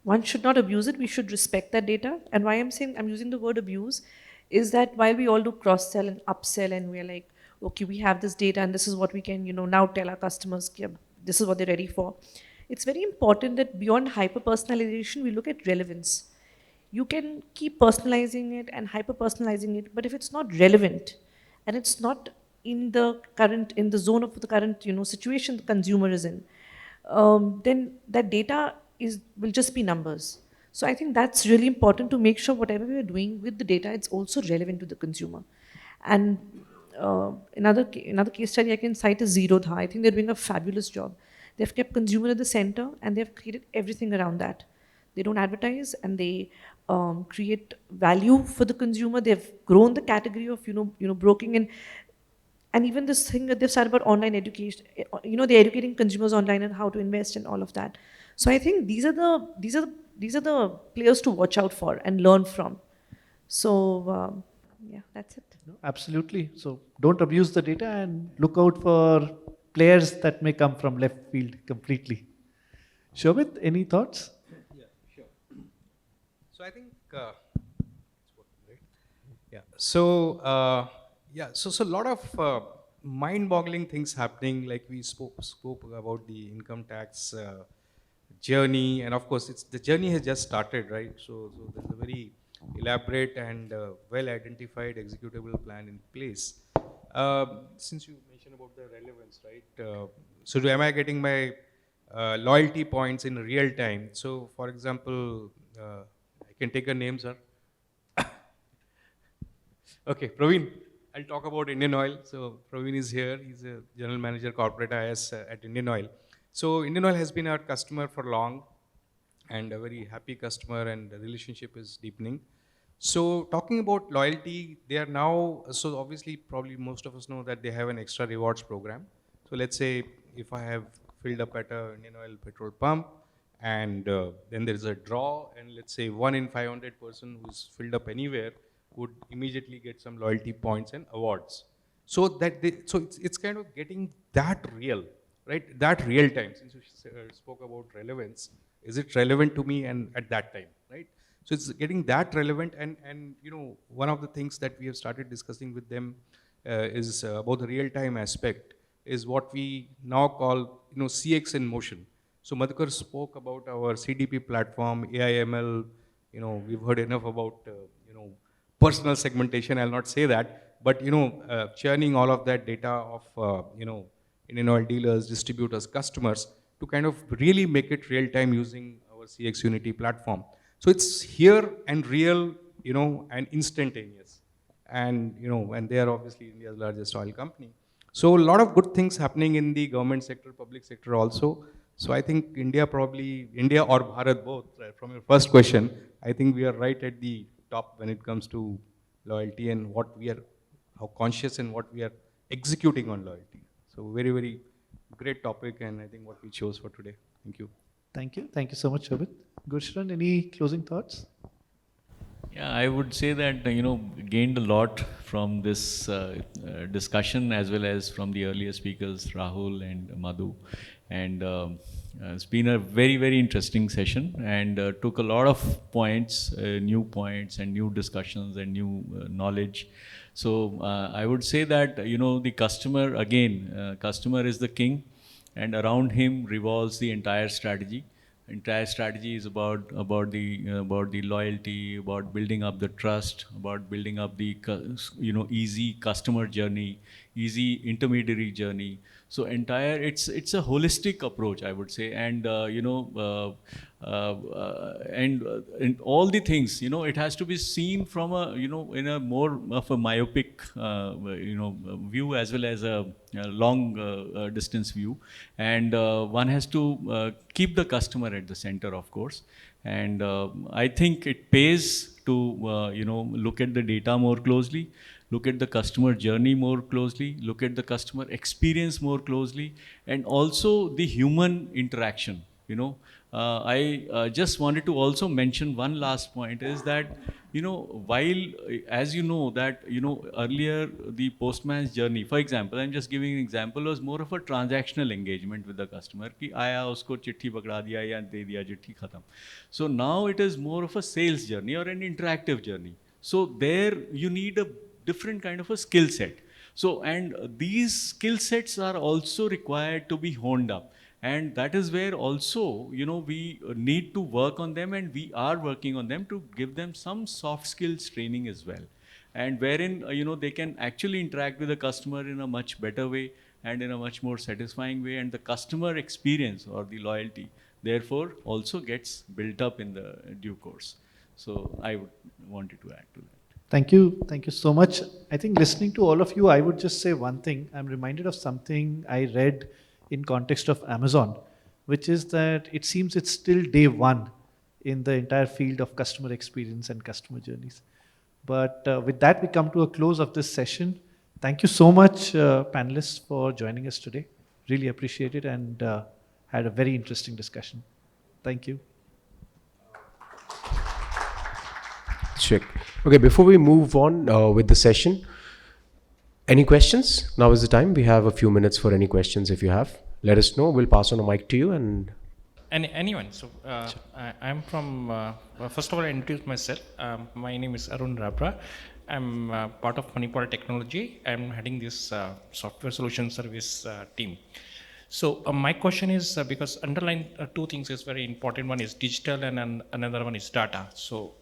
one should not abuse it. We should respect that data. And why I'm using the word abuse is that while we all do cross-sell and upsell, and we're like, okay, we have this data and this is what we can, now tell our customers, this is what they're ready for. It's very important that beyond hyper-personalization, we look at relevance. You can keep personalizing it and hyper-personalizing it, but if it's not relevant and it's not in the zone of the current, situation the consumer is in, then that data will just be numbers. So I think that's really important to make sure whatever we're doing with the data, it's also relevant to the consumer. And another case study I can cite is Zerodha. I think they're doing a fabulous job. They've kept consumer at the center, and they've created everything around that. They don't advertise, and they create value for the consumer. They've grown the category of broking, and And even this thing that they've started about online education, they're educating consumers online and how to invest and all of that. So I think these are the players to watch out for and learn from. So yeah, that's it. No, absolutely. So don't abuse the data and look out for players that may come from left field completely. Shobit, any thoughts? Yeah, sure. So I think it's working, right? Yeah. So so a lot of mind-boggling things happening. Like we spoke about the income tax journey, and of course, the journey has just started, right? So there's a very elaborate and well-identified executable plan in place. Since you mentioned about the relevance, right? Am I getting my loyalty points in real time? So, for example, I can take a name, sir. Okay, Praveen. I'll talk about Indian Oil. So Praveen is here. He's a general manager corporate IS at Indian Oil. So Indian Oil has been our customer for long, and a very happy customer, and the relationship is deepening. So talking about loyalty, they are now, so obviously probably most of us know that they have an extra rewards program. So let's say if I have filled up at a Indian Oil petrol pump, and then there is a draw, and let's say 1 in 500 person who's filled up anywhere would immediately get some loyalty points and awards. So it's kind of getting that real, right? That real time. Since you spoke about relevance, is it relevant to me and at that time, right? So it's getting that relevant, and one of the things that we have started discussing with them is about the real-time aspect, is what we now call CX in motion. So Madhukar spoke about our CDP platform, AIML. We've heard enough about personal segmentation. I'll not say that, but churning all of that data of Indian Oil dealers, distributors, customers to kind of really make it real-time using our CX Unity platform. So it's here and real, and instantaneous. And, and they are obviously India's largest oil company. So a lot of good things happening in the government sector, public sector also. So I think India or Bharat both, from your first question, I think we are right at the top when it comes to loyalty and how conscious and what we are executing on loyalty. So very, very great topic, and I think what we chose for today. Thank you. Thank you. Thank you so much, Shobit. Gurcharan, any closing thoughts? Yeah, I would say that, gained a lot from this discussion, as well as from the earlier speakers, Rahul and Madhu. And it's been a very, very interesting session, and took a lot of points, new points and new discussions and new knowledge. So I would say that, the customer, again, customer is the king, and around him revolves the entire strategy. Entire strategy is about the loyalty, about building up the trust, about building up the easy customer journey, easy intermediary journey. So it's a holistic approach, I would say, and and all the things, it has to be seen from a in a more of a myopic view, as well as a long distance view, and one has to keep the customer at the center, of course. And I think it pays to look at the data more closely, look at the customer journey more closely, look at the customer experience more closely, and also the human interaction. I just wanted to also mention one last point, is that while, as that earlier the postman's journey, for example, I'm just giving an example, was more of a transactional engagement with the customer, ki aaya usko chitti pakda diya ya de diya, chitti khatam. So now it is more of a sales journey or an interactive journey. So there you need a different kind of a skill set. So, and these skill sets are also required to be honed up. And that is where also, we need to work on them, and we are working on them to give them some soft skills training as well. And wherein, they can actually interact with the customer in a much better way and in a much more satisfying way. And the customer experience or the loyalty, therefore, also gets built up in the due course. So I wanted to add to that. Thank you. Thank you so much. I think listening to all of you, I would just say one thing. I'm reminded of something I read in context of Amazon, which is that it seems it's still day one in the entire field of customer experience and customer journeys. But with that, we come to a close of this session. Thank you so much, panelists, for joining us today. Really appreciate it and had a very interesting discussion. Thank you. Check. Okay, before we move on with the session, any questions? Now is the time. We have a few minutes for any questions if you have. Let us know. We'll pass on a mic to you and Anyone. So I'm from, first of all, I introduce myself. My name is Arun Rabra. I'm part of Manipur Technology. I'm heading this software solution service team. So my question is, because underline two things is very important. One is digital and another one is data. So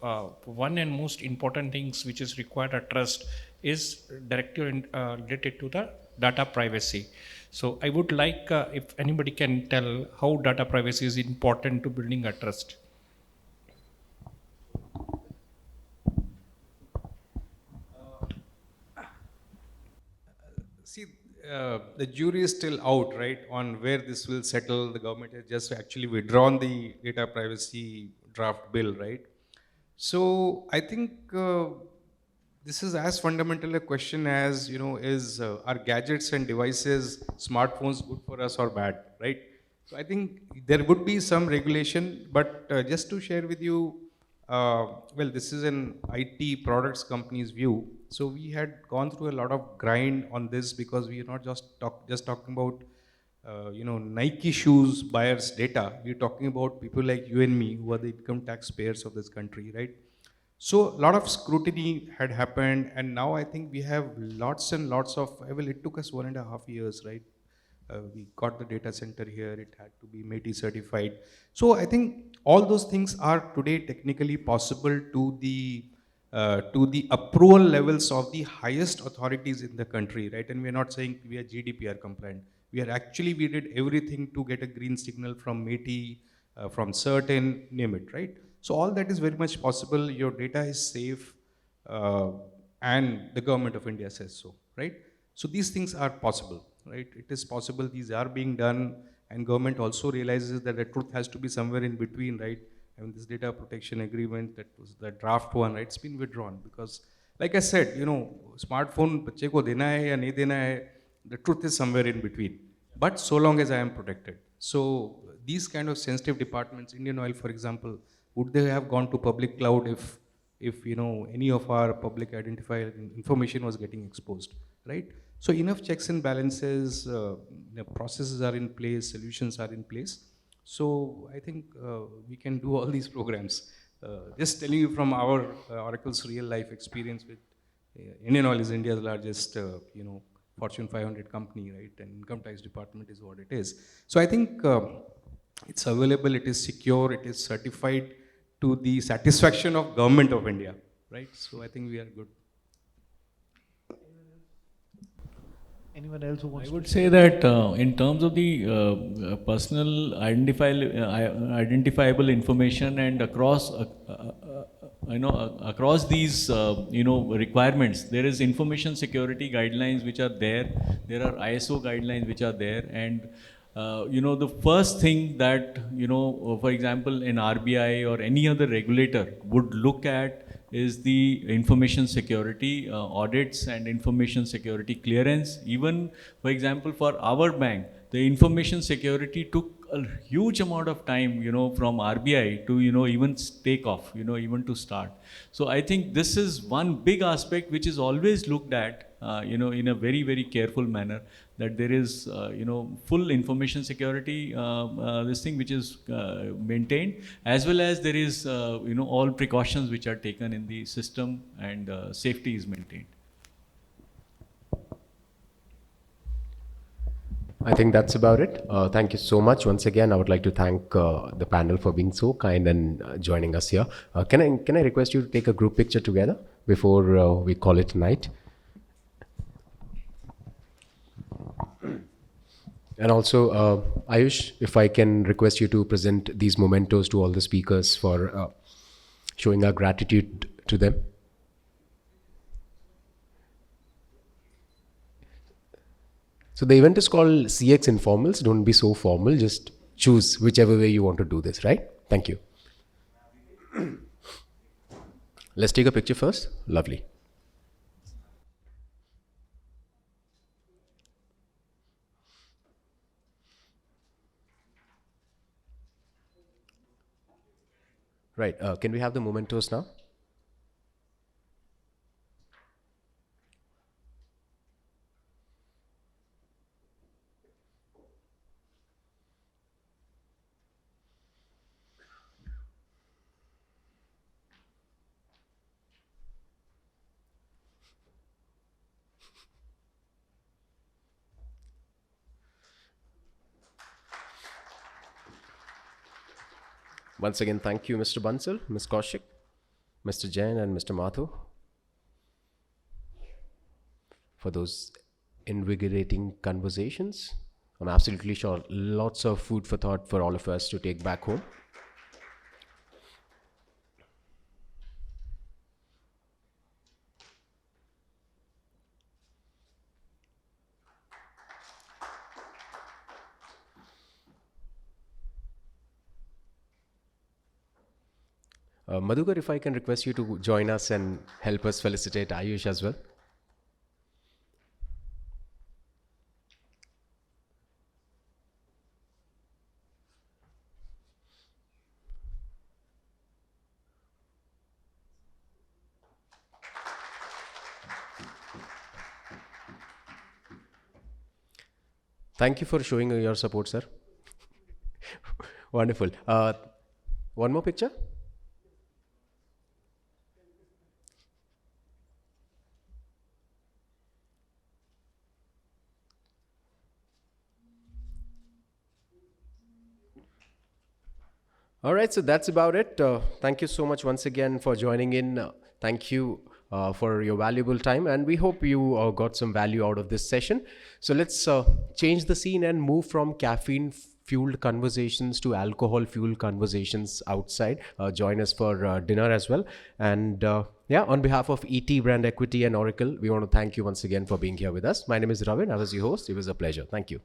one and most important things which is required a trust is directly related to the data privacy. So I would like if anybody can tell how data privacy is important to building a trust. See, the jury is still out, right, on where this will settle. The government has just actually withdrawn the data privacy draft bill, right? So I think this is as fundamental a question as, is are gadgets and devices, smartphones good for us or bad, right? So I think there would be some regulation, but just to share with you, well, this is an IT products company's view. So we had gone through a lot of grind on this because we are not just talking about Nike shoes buyers' data. We're talking about people like you and me who are the income taxpayers of this country, right? So a lot of scrutiny had happened, and now I think we have lots and lots of, well, it took us 1.5 years, right? We got the data center here, it had to be METI certified. So I think all those things are today technically possible to the approval levels of the highest authorities in the country, right? And we're not saying we are GDPR compliant. We did everything to get a green signal from METI, from certain, name it, right? So all that is very much possible. Your data is safe, and the government of India says so, right? So these things are possible, right? It is possible, these are being done, and government also realizes that the truth has to be somewhere in between, right? I mean, this data protection agreement, that was the draft one, right? It's been withdrawn because, like I said, smartphone, bachche ko dena hai ya nahi dena hai, the truth is somewhere in between. But so long as I am protected. So these kind of sensitive departments, Indian Oil, for example, would they have gone to public cloud if any of our public identifier information was getting exposed, right? So enough checks and balances, the processes are in place, solutions are in place. So I think we can do all these programs. Just telling you from our Oracle's real life experience with Indian Oil is India's largest, Fortune 500 company, right? And income tax department is what it is. So I think it's available, it is secure, it is certified to the satisfaction of government of India, right? So I think we are good. Anyone else who wants I would say that in terms of the personal identifiable information and across across these requirements, there is information security guidelines which are there. There are ISO guidelines which are there, and the first thing that for example, an RBI or any other regulator would look at is the information security audits and information security clearance. Even, for example, for our bank, the information security took a huge amount of time, from RBI to, even take off, even to start. So I think this is one big aspect which is always looked at, in a very, very careful manner, that there is, full information security, this thing which is maintained, as well as there is, all precautions which are taken in the system, and safety is maintained. I think that's about it. Thank you so much. Once again, I would like to thank the panel for being so kind and joining us here. Can I request you to take a group picture together before we call it night? And also, Ayush, if I can request you to present these mementos to all the speakers for showing our gratitude to them. So the event is called CX Informals. Don't be so formal. Just choose whichever way you want to do this, right? Thank you. Let's take a picture first. Lovely. Right. Can we have the mementos now? Once again, thank you, Mr. Bansal, Ms. Kaushik, Mr. Chen, and Mr. Mathu for those invigorating conversations. I'm absolutely sure lots of food for thought for all of us to take back home. Madhukar, if I can request you to join us and help us felicitate Ayush as well. Thank you for showing your support, sir. Wonderful. One more picture. All right, so that's about it. Thank you so much once again for joining in. Thank you for your valuable time, and we hope you got some value out of this session. So let's change the scene and move from caffeine-fueled conversations to alcohol-fueled conversations outside. Join us for dinner as well. And yeah, on behalf of ET Brand Equity and Oracle, we want to thank you once again for being here with us. My name is Ravin. I was your host. It was a pleasure. Thank you.